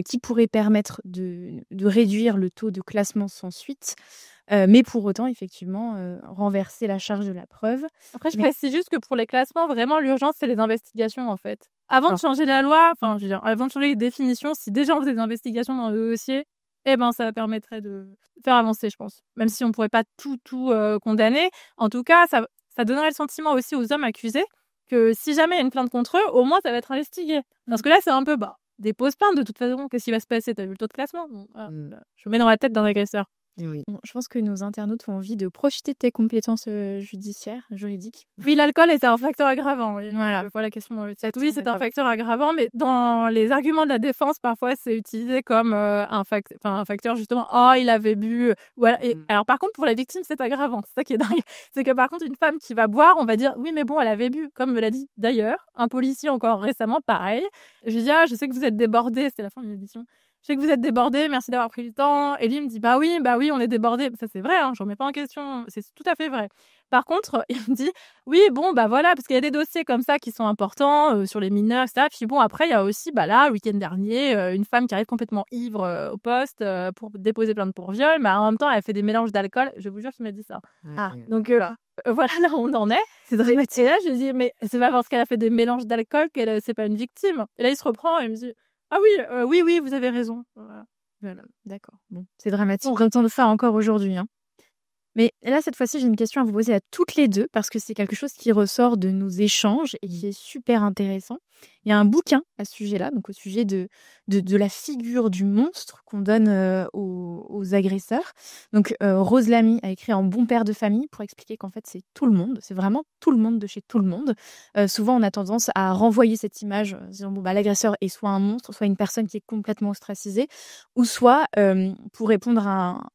qui pourrait permettre de réduire le taux de classement sans suite, mais pour autant effectivement, renverser la charge de la preuve. Après, je Mais précise juste que pour les classements, vraiment, l'urgence, c'est les investigations, en fait. Avant de changer la loi, enfin, je veux dire, avant de changer les définitions, si déjà on faisait des investigations dans le dossier, eh ben, ça permettrait de faire avancer, je pense. Même si on pourrait pas tout condamner, en tout cas, ça donnerait le sentiment aussi aux hommes accusés que si jamais il y a une plainte contre eux, au moins ça va être investigué. Parce que là, c'est un peu dépose plainte de toute façon. Qu'est-ce qui va se passer? T'as vu le taux de classement? Bon, voilà. Je me mets dans la tête d'un agresseur. Oui. bon, je pense que nos internautes ont envie de profiter de tes compétences juridiques. Oui, l'alcool est un facteur aggravant. Oui. Voilà. Je vois la question dans le chat. On Oui, est c'est un d'accord. facteur aggravant, mais dans les arguments de la défense, parfois, c'est utilisé comme un facteur justement. Oh, il avait bu. Voilà. Et alors, par contre, pour la victime, c'est aggravant. C'est ça qui est dingue. C'est que par contre, une femme qui va boire, on va dire oui, mais bon, elle avait bu, comme me l'a dit d'ailleurs un policier encore récemment, pareil. Je lui dis je sais que vous êtes débordé. C'était la fin de l'édition. Je sais que vous êtes débordé, merci d'avoir pris le temps. Et lui il me dit bah oui, on est débordé. Ça c'est vrai, hein, je remets pas en question, c'est tout à fait vrai. Par contre, il me dit oui, bon bah voilà, parce qu'il y a des dossiers comme ça qui sont importants sur les mineurs, etc. Puis bon après il y a aussi là le week-end dernier une femme qui arrive complètement ivre au poste pour déposer plainte pour viol, mais en même temps elle fait des mélanges d'alcool. Je vous jure qu'il m'a dit ça. Donc voilà là où on en est. C'est Et dramatique. là je lui dis mais c'est pas parce qu'elle a fait des mélanges d'alcool qu'elle c'est pas une victime. Et là il se reprend et il me dit ah oui, oui, vous avez raison. Voilà. D'accord. Bon, c'est dramatique d'entendre ça encore aujourd'hui, hein. Mais là, cette fois-ci, j'ai une question à vous poser à toutes les deux parce que c'est quelque chose qui ressort de nos échanges et qui est super intéressant. Il y a un bouquin à ce sujet-là, donc au sujet de la figure du monstre qu'on donne aux agresseurs. Donc, Rose Lamy a écrit Un bon père de famille pour expliquer qu'en fait, c'est tout le monde, c'est vraiment tout le monde de chez tout le monde. Souvent, on a tendance à renvoyer cette image en disant bon, l'agresseur est soit un monstre, soit une personne qui est complètement ostracisée, ou soit, pour répondre à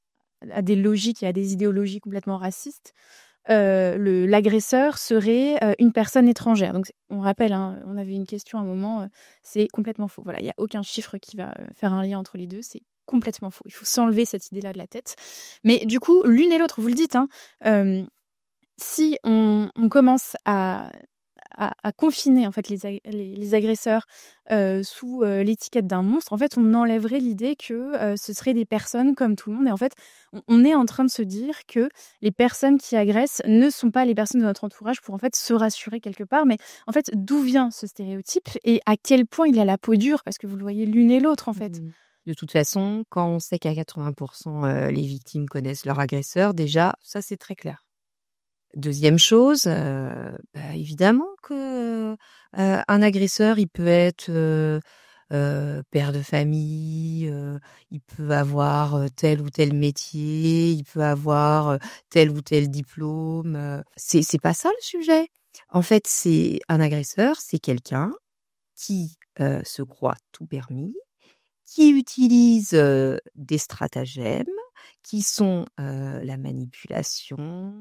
des logiques et à des idéologies complètement racistes, l'agresseur serait une personne étrangère. Donc, on rappelle, hein, on avait une question à un moment, c'est complètement faux. Voilà, il n'y a aucun chiffre qui va faire un lien entre les deux, c'est complètement faux. Il faut s'enlever cette idée-là de la tête. Mais du coup, l'une et l'autre, vous le dites, hein, si on commence à confiner en fait les agresseurs sous l'étiquette d'un monstre, en fait, on enlèverait l'idée que ce seraient des personnes comme tout le monde. Et en fait, on est en train de se dire que les personnes qui agressent ne sont pas les personnes de notre entourage pour en fait se rassurer quelque part. Mais en fait, d'où vient ce stéréotype et à quel point il a la peau dure? Parce que vous le voyez l'une et l'autre en fait. De toute façon, quand on sait qu'à 80% les victimes connaissent leur agresseur, déjà, ça c'est très clair. Deuxième chose, évidemment que un agresseur, il peut être père de famille, il peut avoir tel ou tel métier, il peut avoir tel ou tel diplôme. C'est pas ça le sujet. En fait, c'est un agresseur, c'est quelqu'un qui se croit tout permis, qui utilise des stratagèmes qui sont la manipulation,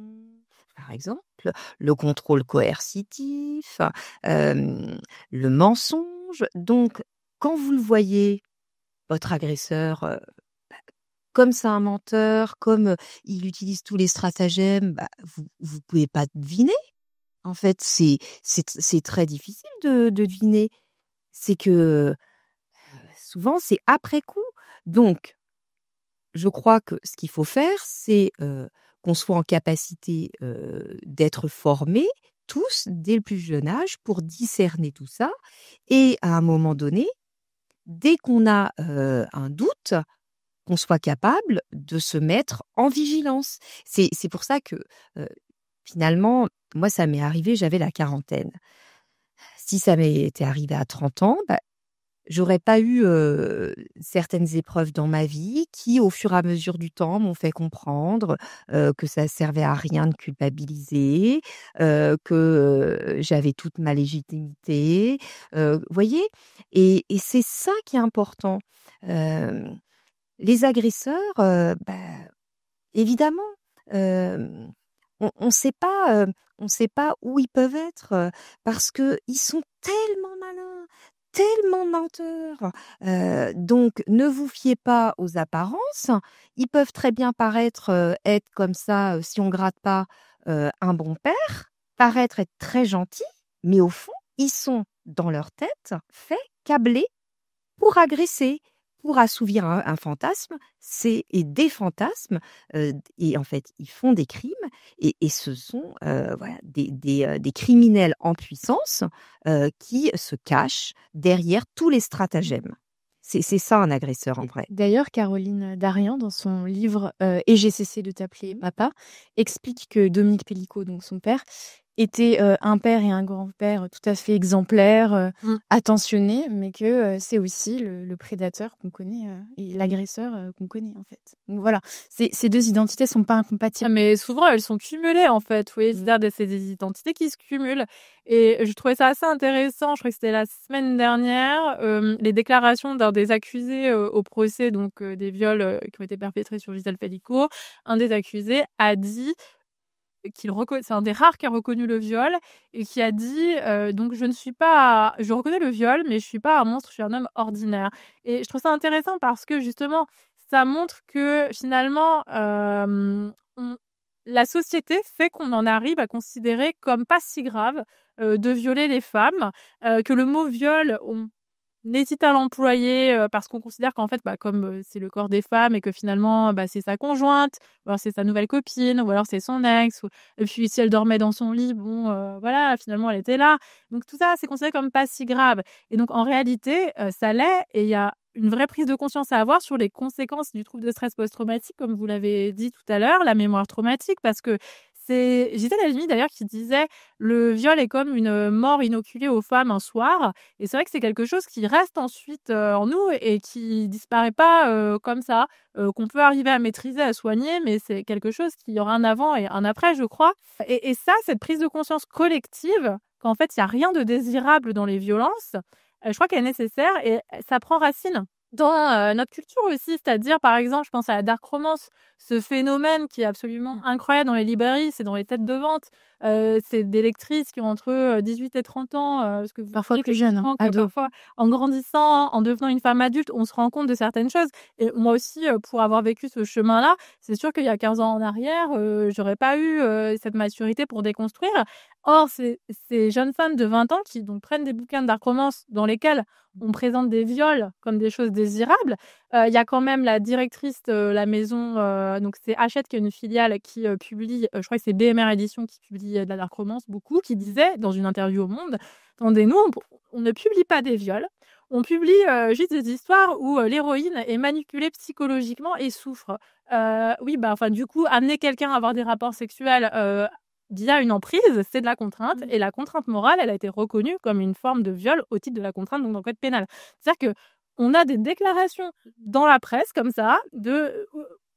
par exemple, le contrôle coercitif, le mensonge. Donc, quand vous le voyez, votre agresseur, comme c'est un menteur, comme il utilise tous les stratagèmes, vous pouvez pas deviner. En fait, c'est très difficile de deviner. C'est que souvent, c'est après coup. Donc, je crois que ce qu'il faut faire, c'est qu'on soit en capacité d'être formés tous dès le plus jeune âge pour discerner tout ça. Et à un moment donné, dès qu'on a un doute, qu'on soit capable de se mettre en vigilance. C'est pour ça que finalement, moi, ça m'est arrivé, j'avais la quarantaine. Si ça m'était arrivé à 30 ans, j'aurais pas eu certaines épreuves dans ma vie qui, au fur et à mesure du temps, m'ont fait comprendre que ça servait à rien de culpabiliser, que j'avais toute ma légitimité. Voyez? Et c'est ça qui est important. Les agresseurs, évidemment, hem, on sait pas où ils peuvent être, parce que ils sont tellement malins, tellement menteurs. Donc ne vous fiez pas aux apparences. Ils peuvent très bien paraître, être comme ça, si on gratte pas, un bon père, paraître être très gentils, mais au fond, ils sont dans leur tête faits, câblés pour agresser, pour assouvir un fantasme, et des fantasmes, et en fait, ils font des crimes et ce sont, voilà, des criminels en puissance, qui se cachent derrière tous les stratagèmes. C'est ça un agresseur en vrai. D'ailleurs, Caroline Darian, dans son livre Et j'ai cessé de t'appeler papa, explique que Dominique Pellicot, donc son père, était un père et un grand-père tout à fait exemplaires, attentionnés, mais que c'est aussi le prédateur qu'on connaît et l'agresseur qu'on connaît en fait. Donc voilà, ces deux identités sont pas incompatibles. Mais souvent, elles sont cumulées, en fait. Oui, c'est-à-dire c'est des identités qui se cumulent. Et je trouvais ça assez intéressant. Je crois que c'était la semaine dernière, les déclarations d'un des accusés au procès, donc des viols qui ont été perpétrés sur Gisèle Pellicot. Un des accusés a dit c'est un des rares qui a reconnu le viol et qui a dit donc je reconnais le viol, mais je suis pas un monstre, je suis un homme ordinaire. Et je trouve ça intéressant parce que justement, ça montre que finalement, la société fait qu'on en arrive à considérer comme pas si grave de violer les femmes, que le mot viol, on hésite à l'employer parce qu'on considère qu'en fait, comme c'est le corps des femmes et que finalement, c'est sa conjointe, ou alors c'est sa nouvelle copine, ou alors c'est son ex, et puis si elle dormait dans son lit, bon, voilà, finalement elle était là. Donc tout ça, c'est considéré comme pas si grave. Et donc en réalité, ça l'est, et il y a une vraie prise de conscience à avoir sur les conséquences du trouble de stress post-traumatique, comme vous l'avez dit tout à l'heure, la mémoire traumatique, parce que c'est Gisèle Halimi d'ailleurs qui disait le viol est comme une mort inoculée aux femmes un soir. Et c'est vrai que c'est quelque chose qui reste ensuite en nous et qui disparaît pas comme ça, qu'on peut arriver à maîtriser, à soigner, mais c'est quelque chose qui aura un avant et un après, je crois. Et ça, cette prise de conscience collective, qu'en fait, il n'y a rien de désirable dans les violences, je crois qu'elle est nécessaire et ça prend racine dans notre culture aussi. C'est-à-dire, par exemple, je pense à la dark romance, ce phénomène qui est absolument incroyable dans les librairies, c'est dans les têtes de vente. C'est des lectrices qui ont entre 18 et 30 ans, parce que Parfois plus jeunes, hein, ados. parfois, en grandissant, en devenant une femme adulte, on se rend compte de certaines choses. Et moi aussi, pour avoir vécu ce chemin-là, c'est sûr qu'il y a 15 ans en arrière, j'aurais pas eu cette maturité pour déconstruire. Or, ces jeunes femmes de 20 ans qui donc prennent des bouquins de dark romance dans lesquels on présente des viols comme des choses désirables. Il y a quand même la directrice de la maison, donc c'est Hachette qui est une filiale qui publie, je crois que c'est BMR Éditions qui publie de la dark romance beaucoup, qui disait dans une interview au Monde, attendez, nous on ne publie pas des viols, on publie juste des histoires où l'héroïne est manipulée psychologiquement et souffre. Oui, du coup, amener quelqu'un à avoir des rapports sexuels via une emprise, c'est de la contrainte. Et la contrainte morale, elle a été reconnue comme une forme de viol au titre de la contrainte, donc dans le code pénal. C'est-à-dire qu'on a des déclarations dans la presse comme ça,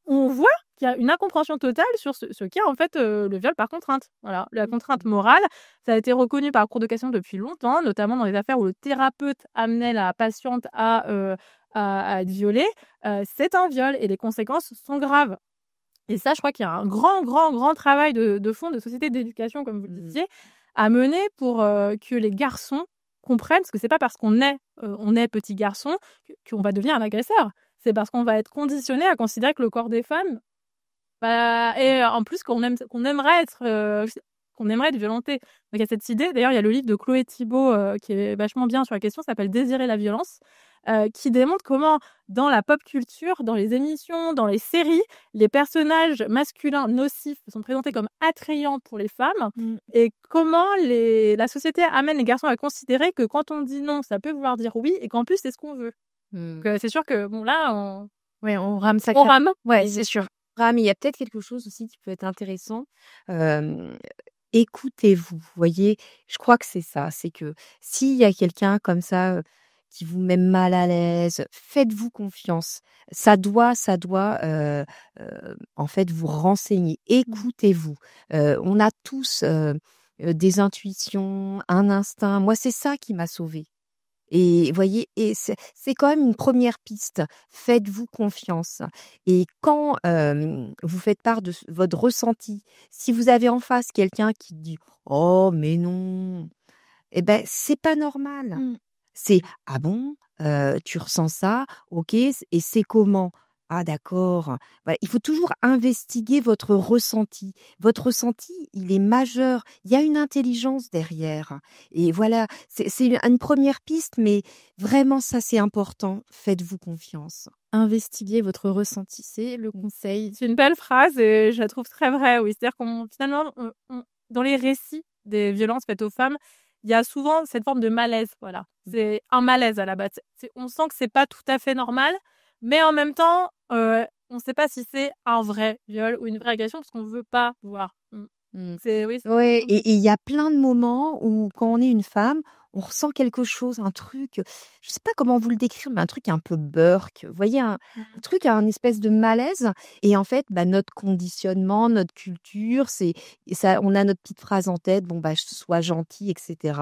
on voit qu'il y a une incompréhension totale sur ce qu'est en fait le viol par contrainte. Voilà, la contrainte morale, ça a été reconnu par la Cour de cassation depuis longtemps, notamment dans les affaires où le thérapeute amenait la patiente à être violée. C'est un viol et les conséquences sont graves. Et ça, je crois qu'il y a un grand travail de fond, de société d'éducation, comme vous le disiez, à mener pour que les garçons comprennent, parce que c'est pas parce qu'on est petit garçon qu'on va devenir un agresseur. C'est parce qu'on va être conditionné à considérer que le corps des femmes, et en plus qu'on aimerait être violenté. Donc il y a cette idée, d'ailleurs il y a le livre de Chloé Thibault qui est vachement bien sur la question, ça s'appelle Désirer la violence, qui démontre comment dans la pop culture, dans les émissions, dans les séries, les personnages masculins nocifs sont présentés comme attrayants pour les femmes, et comment la société amène les garçons à considérer que quand on dit non, ça peut vouloir dire oui, et qu'en plus c'est ce qu'on veut. Donc c'est sûr que bon là on rame ça. on rame. Ouais, c'est sûr. Mais il y a peut-être quelque chose aussi qui peut être intéressant. Écoutez-vous, vous voyez? Je crois que c'est ça, c'est que s'il y a quelqu'un comme ça, qui vous met mal à l'aise, faites-vous confiance. Ça doit, en fait, vous renseigner. Écoutez-vous. On a tous des intuitions, un instinct. Moi, c'est ça qui m'a sauvée. Et voyez, et c'est quand même une première piste. Faites-vous confiance. Et quand vous faites part de votre ressenti, si vous avez en face quelqu'un qui dit oh mais non, eh ben c'est pas normal. C'est ah bon, tu ressens ça, ok, et c'est comment? Ah d'accord. Voilà, il faut toujours investiguer votre ressenti. Votre ressenti, il est majeur. Il y a une intelligence derrière. Et voilà, c'est une première piste, mais vraiment ça c'est important. Faites-vous confiance. Investiguer votre ressenti, c'est le conseil. C'est une belle phrase et je la trouve très vraie. Oui, c'est-à-dire finalement, dans les récits des violences faites aux femmes, il y a souvent cette forme de malaise. Voilà, c'est un malaise à la base. On sent que c'est pas tout à fait normal, mais en même temps, on ne sait pas si c'est un vrai viol ou une vraie agression parce qu'on veut pas voir. Oui. Ouais, et il y a plein de moments où quand on est une femme, on ressent quelque chose, un truc, je sais pas comment vous le décrire, mais un truc un peu burk. Vous voyez, un truc, un espèce de malaise. Et en fait, notre conditionnement, notre culture, c'est ça. On a notre petite phrase en tête, bon sois gentil, etc.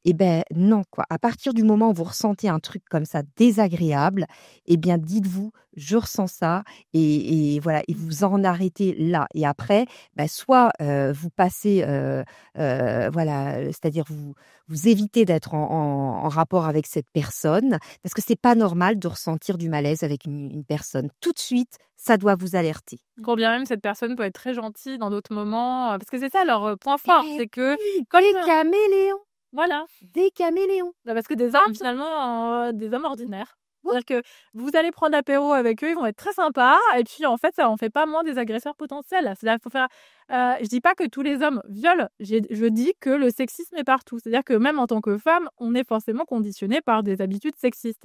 Et non quoi. À partir du moment où vous ressentez un truc comme ça désagréable, dites-vous, je ressens ça, et voilà, et vous en arrêtez là. Et après, soit vous passez, voilà, c'est-à-dire vous évitez d'être en rapport avec cette personne, parce que c'est pas normal de ressentir du malaise avec une personne. Tout de suite, ça doit vous alerter. Quand bien même cette personne peut être très gentille dans d'autres moments, parce que c'est ça leur point fort, c'est que des caméléons. Voilà, des caméléons. Parce que des hommes finalement, des hommes ordinaires. C'est-à-dire que vous allez prendre l'apéro avec eux, ils vont être très sympas, et puis en fait, ça en fait pas moins des agresseurs potentiels. C'est-à-dire, faut faire. Je dis pas que tous les hommes violent. Je dis que le sexisme est partout. C'est-à-dire que même en tant que femme, on est forcément conditionné par des habitudes sexistes.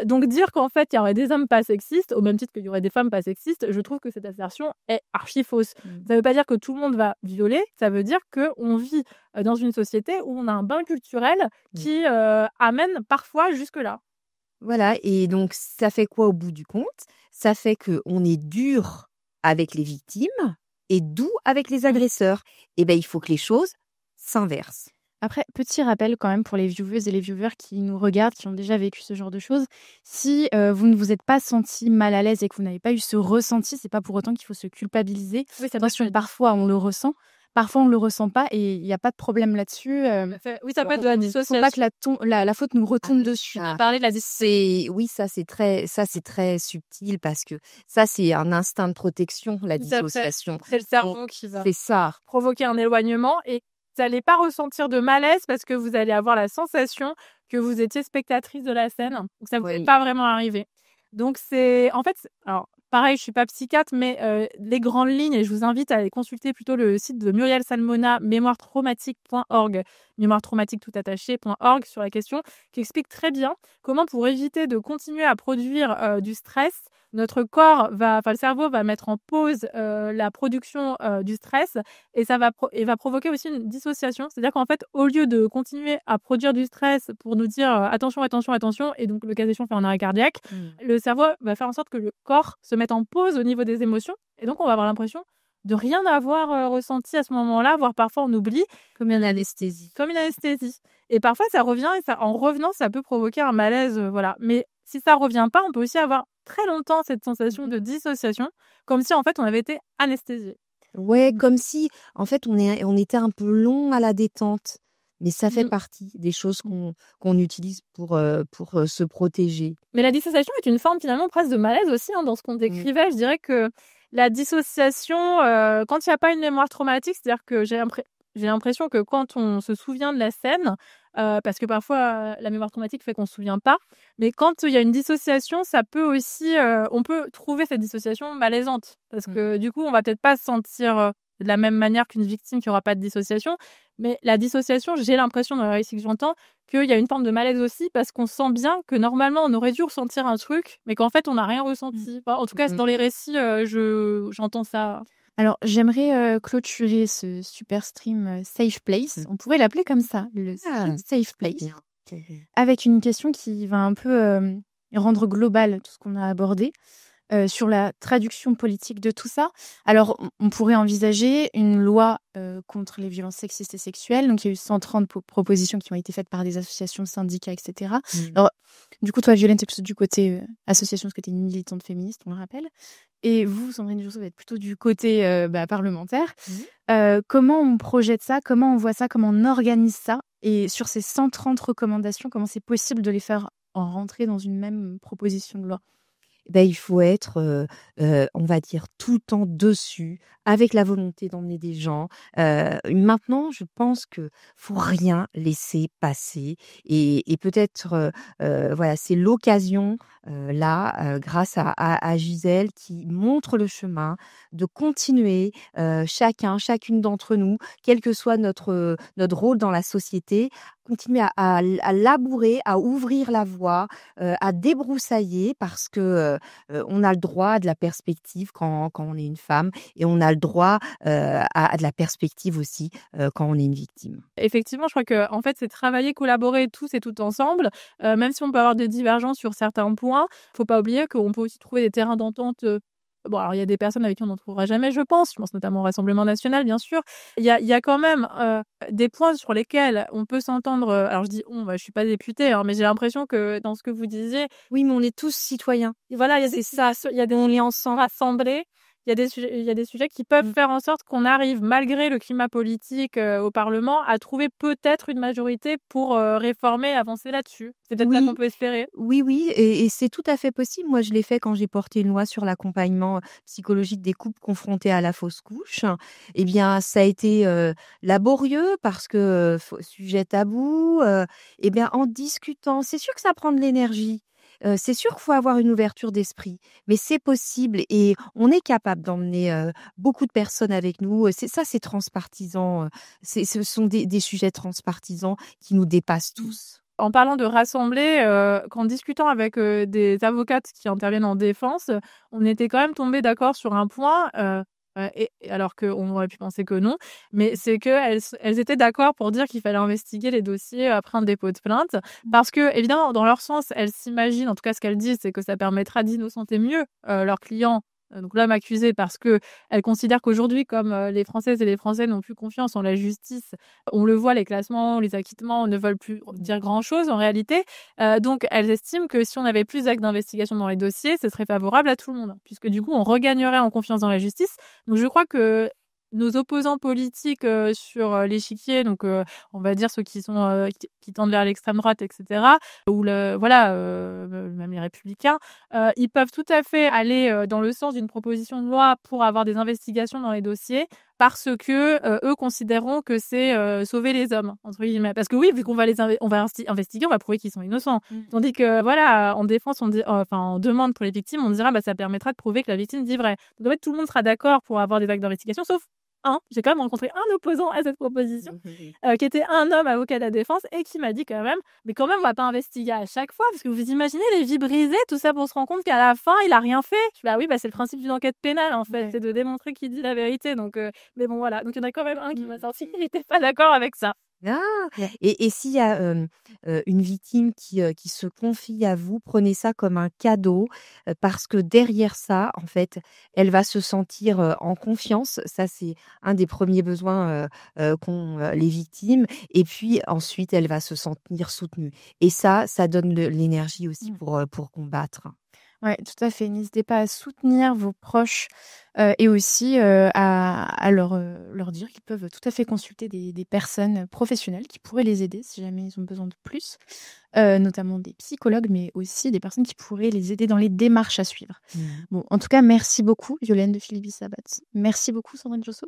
Donc dire qu'en fait, il y aurait des hommes pas sexistes, au même titre qu'il y aurait des femmes pas sexistes, je trouve que cette assertion est archi fausse. Ça veut pas dire que tout le monde va violer. Ça veut dire que on vit dans une société où on a un bain culturel qui amène parfois jusque-là. Voilà, et donc ça fait quoi au bout du compte? Ça fait qu'on est dur avec les victimes et doux avec les agresseurs. Il faut que les choses s'inversent. Après, petit rappel quand même pour les vieweuses et les viewers qui nous regardent, qui ont déjà vécu ce genre de choses. Si vous ne vous êtes pas senti mal à l'aise et que vous n'avez pas eu ce ressenti, c'est pas pour autant qu'il faut se culpabiliser. Oui, attention, parfois on le ressent. Parfois, on ne le ressent pas et il n'y a pas de problème là-dessus. Oui, ça peut être de la dissociation. Il ne faut pas que la faute nous retombe dessus. Parler de la dissociation. Oui, ça c'est très subtil, parce que ça c'est un instinct de protection, la dissociation. C'est le cerveau qui va provoquer un éloignement, et vous n'allez pas ressentir de malaise parce que vous allez avoir la sensation que vous étiez spectatrice de la scène. Donc ça ne peut pas vraiment arriver. Donc c'est en fait, alors pareil, je suis pas psychiatre, mais les grandes lignes, et je vous invite à aller consulter plutôt le site de Muriel Salmona, mémoiretraumatique.org, mémoiretraumatique tout attaché.org, sur la question, qui explique très bien comment, pour éviter de continuer à produire du stress, notre corps le cerveau va mettre en pause la production du stress, et ça va provoquer aussi une dissociation. C'est-à-dire qu'en fait, au lieu de continuer à produire du stress pour nous dire attention, attention, attention, et donc le cas échéant faire un arrêt cardiaque, le cerveau va faire en sorte que le corps se mette en pause au niveau des émotions, et donc on va avoir l'impression de rien avoir ressenti à ce moment-là, voire parfois on oublie. Comme une anesthésie. Et parfois ça revient, et en revenant, ça peut provoquer un malaise, voilà. Mais si ça revient pas, on peut aussi avoir très longtemps cette sensation de dissociation, comme si en fait on avait été anesthésié. Ouais, comme si en fait on était un peu long à la détente. Mais ça fait partie des choses qu'on utilise pour se protéger. Mais la dissociation est une forme finalement presque de malaise aussi, dans ce qu'on décrivait. Je dirais que la dissociation, quand il n'y a pas une mémoire traumatique, c'est-à-dire que j'ai l'impression que quand on se souvient de la scène, parce que parfois la mémoire traumatique fait qu'on ne se souvient pas, mais quand il y a une dissociation, ça peut aussi, on peut trouver cette dissociation malaisante, parce que du coup on va peut-être pas se sentir de la même manière qu'une victime qui n'aura pas de dissociation. Mais la dissociation, j'ai l'impression dans les récits que j'entends qu'il y a une forme de malaise aussi, parce qu'on sent bien que normalement on aurait dû ressentir un truc, mais qu'en fait on n'a rien ressenti. En tout cas, dans les récits, j'entends ça. Alors, j'aimerais clôturer ce super stream Safe Place. On pourrait l'appeler comme ça, le stream Safe Place. avec une question qui va un peu rendre global tout ce qu'on a abordé. Sur la traduction politique de tout ça. Alors, on pourrait envisager une loi contre les violences sexistes et sexuelles. Donc, il y a eu 130 propositions qui ont été faites par des associations, syndicats, etc. Alors, du coup, toi, Violaine, tu es plutôt du côté association, parce que tu es une militante féministe, on le rappelle. Et vous, Sandrine Josso, vous êtes plutôt du côté parlementaire. Comment on projette ça? Comment on voit ça? Comment on organise ça? Et sur ces 130 recommandations, comment c'est possible de les faire rentrer dans une même proposition de loi? Il faut être, on va dire, tout le temps dessus, avec la volonté d'emmener des gens. Maintenant, je pense que faut rien laisser passer et peut-être, voilà, c'est l'occasion, là, grâce à Gisèle qui montre le chemin, de continuer, chacune d'entre nous, quel que soit notre rôle dans la société, continuer à labourer, à ouvrir la voie, à débroussailler parce que, on a le droit à de la perspective quand on est une femme et on a le droit, à de la perspective aussi, quand on est une victime. Effectivement, je crois que en fait, c'est travailler, collaborer tous et toutes ensemble, même si on peut avoir des divergences sur certains points. Faut pas oublier qu'on peut aussi trouver des terrains d'entente. Bon, alors il y a des personnes avec qui on n'en trouvera jamais, je pense. Je pense notamment au Rassemblement national, bien sûr. Il y a quand même des points sur lesquels on peut s'entendre. Alors je dis on, je suis pas députée, hein, mais j'ai l'impression que dans ce que vous disiez, Oui, mais on est tous citoyens. voilà, il y a ça, il y a des on est ensemble rassemblés. Il y a des sujets qui peuvent faire en sorte qu'on arrive, malgré le climat politique au Parlement, à trouver peut-être une majorité pour réformer, avancer là-dessus. C'est peut-être ça qu'on peut espérer. Oui, et c'est tout à fait possible. Moi, je l'ai fait quand j'ai porté une loi sur l'accompagnement psychologique des couples confrontés à la fausse couche. Eh bien, ça a été laborieux parce que sujet tabou. Eh bien, en discutant, c'est sûr que ça prend de l'énergie. C'est sûr qu'il faut avoir une ouverture d'esprit, mais c'est possible et on est capable d'emmener beaucoup de personnes avec nous. C'est transpartisan. Ce sont des sujets transpartisans qui nous dépassent tous. En parlant de rassembler, qu'en discutant avec des avocates qui interviennent en défense, on était quand même tombés d'accord sur un point, et alors qu'on aurait pu penser que non, mais c'est qu'elles étaient d'accord pour dire qu'il fallait investiguer les dossiers après un dépôt de plainte. Parce que, évidemment, dans leur sens, elles s'imaginent, en tout cas ce qu'elles disent, c'est que ça permettra d'innocenter mieux leurs clients, donc l'homme accusé, parce qu'elles considèrent qu'aujourd'hui, comme les Françaises et les Français n'ont plus confiance en la justice, on le voit, les classements, les acquittements ne veulent plus dire grand-chose en réalité. Donc elles estiment que si on avait plus d'actes d'investigation dans les dossiers, ce serait favorable à tout le monde, puisque du coup, on regagnerait en confiance dans la justice. Donc je crois que nos opposants politiques sur l'échiquier, donc on va dire ceux qui sont qui tendent vers l'extrême droite, etc., ou même les républicains, ils peuvent tout à fait aller dans le sens d'une proposition de loi pour avoir des investigations dans les dossiers, parce que eux considéreront que c'est sauver les hommes, entre guillemets. Parce que oui, vu qu'on va investiguer, on va prouver qu'ils sont innocents. Tandis que voilà, en défense, en demande pour les victimes, on dira ça permettra de prouver que la victime dit vrai. Donc en fait, tout le monde sera d'accord pour avoir des actes d'investigation, sauf j'ai quand même rencontré un opposant à cette proposition, qui était un homme avocat de la défense et qui m'a dit quand même, mais quand même, on va pas investiguer à chaque fois, parce que vous imaginez les vies brisées, tout ça pour se rendre compte qu'à la fin, il a rien fait. Oui, c'est le principe d'une enquête pénale, en fait, c'est de démontrer qu'il dit la vérité. Donc, mais bon, voilà. Donc, il y en a quand même un qui m'a sorti, il n'était pas d'accord avec ça. Et s'il y a une victime qui se confie à vous, prenez ça comme un cadeau parce que derrière ça, en fait, elle va se sentir en confiance. Ça, c'est un des premiers besoins qu'ont les victimes. Et puis ensuite, elle va se sentir soutenue. Et ça donne l'énergie aussi pour combattre. Ouais, tout à fait. N'hésitez pas à soutenir vos proches et aussi à leur dire qu'ils peuvent tout à fait consulter des personnes professionnelles qui pourraient les aider si jamais ils ont besoin de plus, notamment des psychologues, mais aussi des personnes qui pourraient les aider dans les démarches à suivre. Bon, en tout cas, merci beaucoup, Violaine de Philibis Sabat. Merci beaucoup, Sandrine Josso.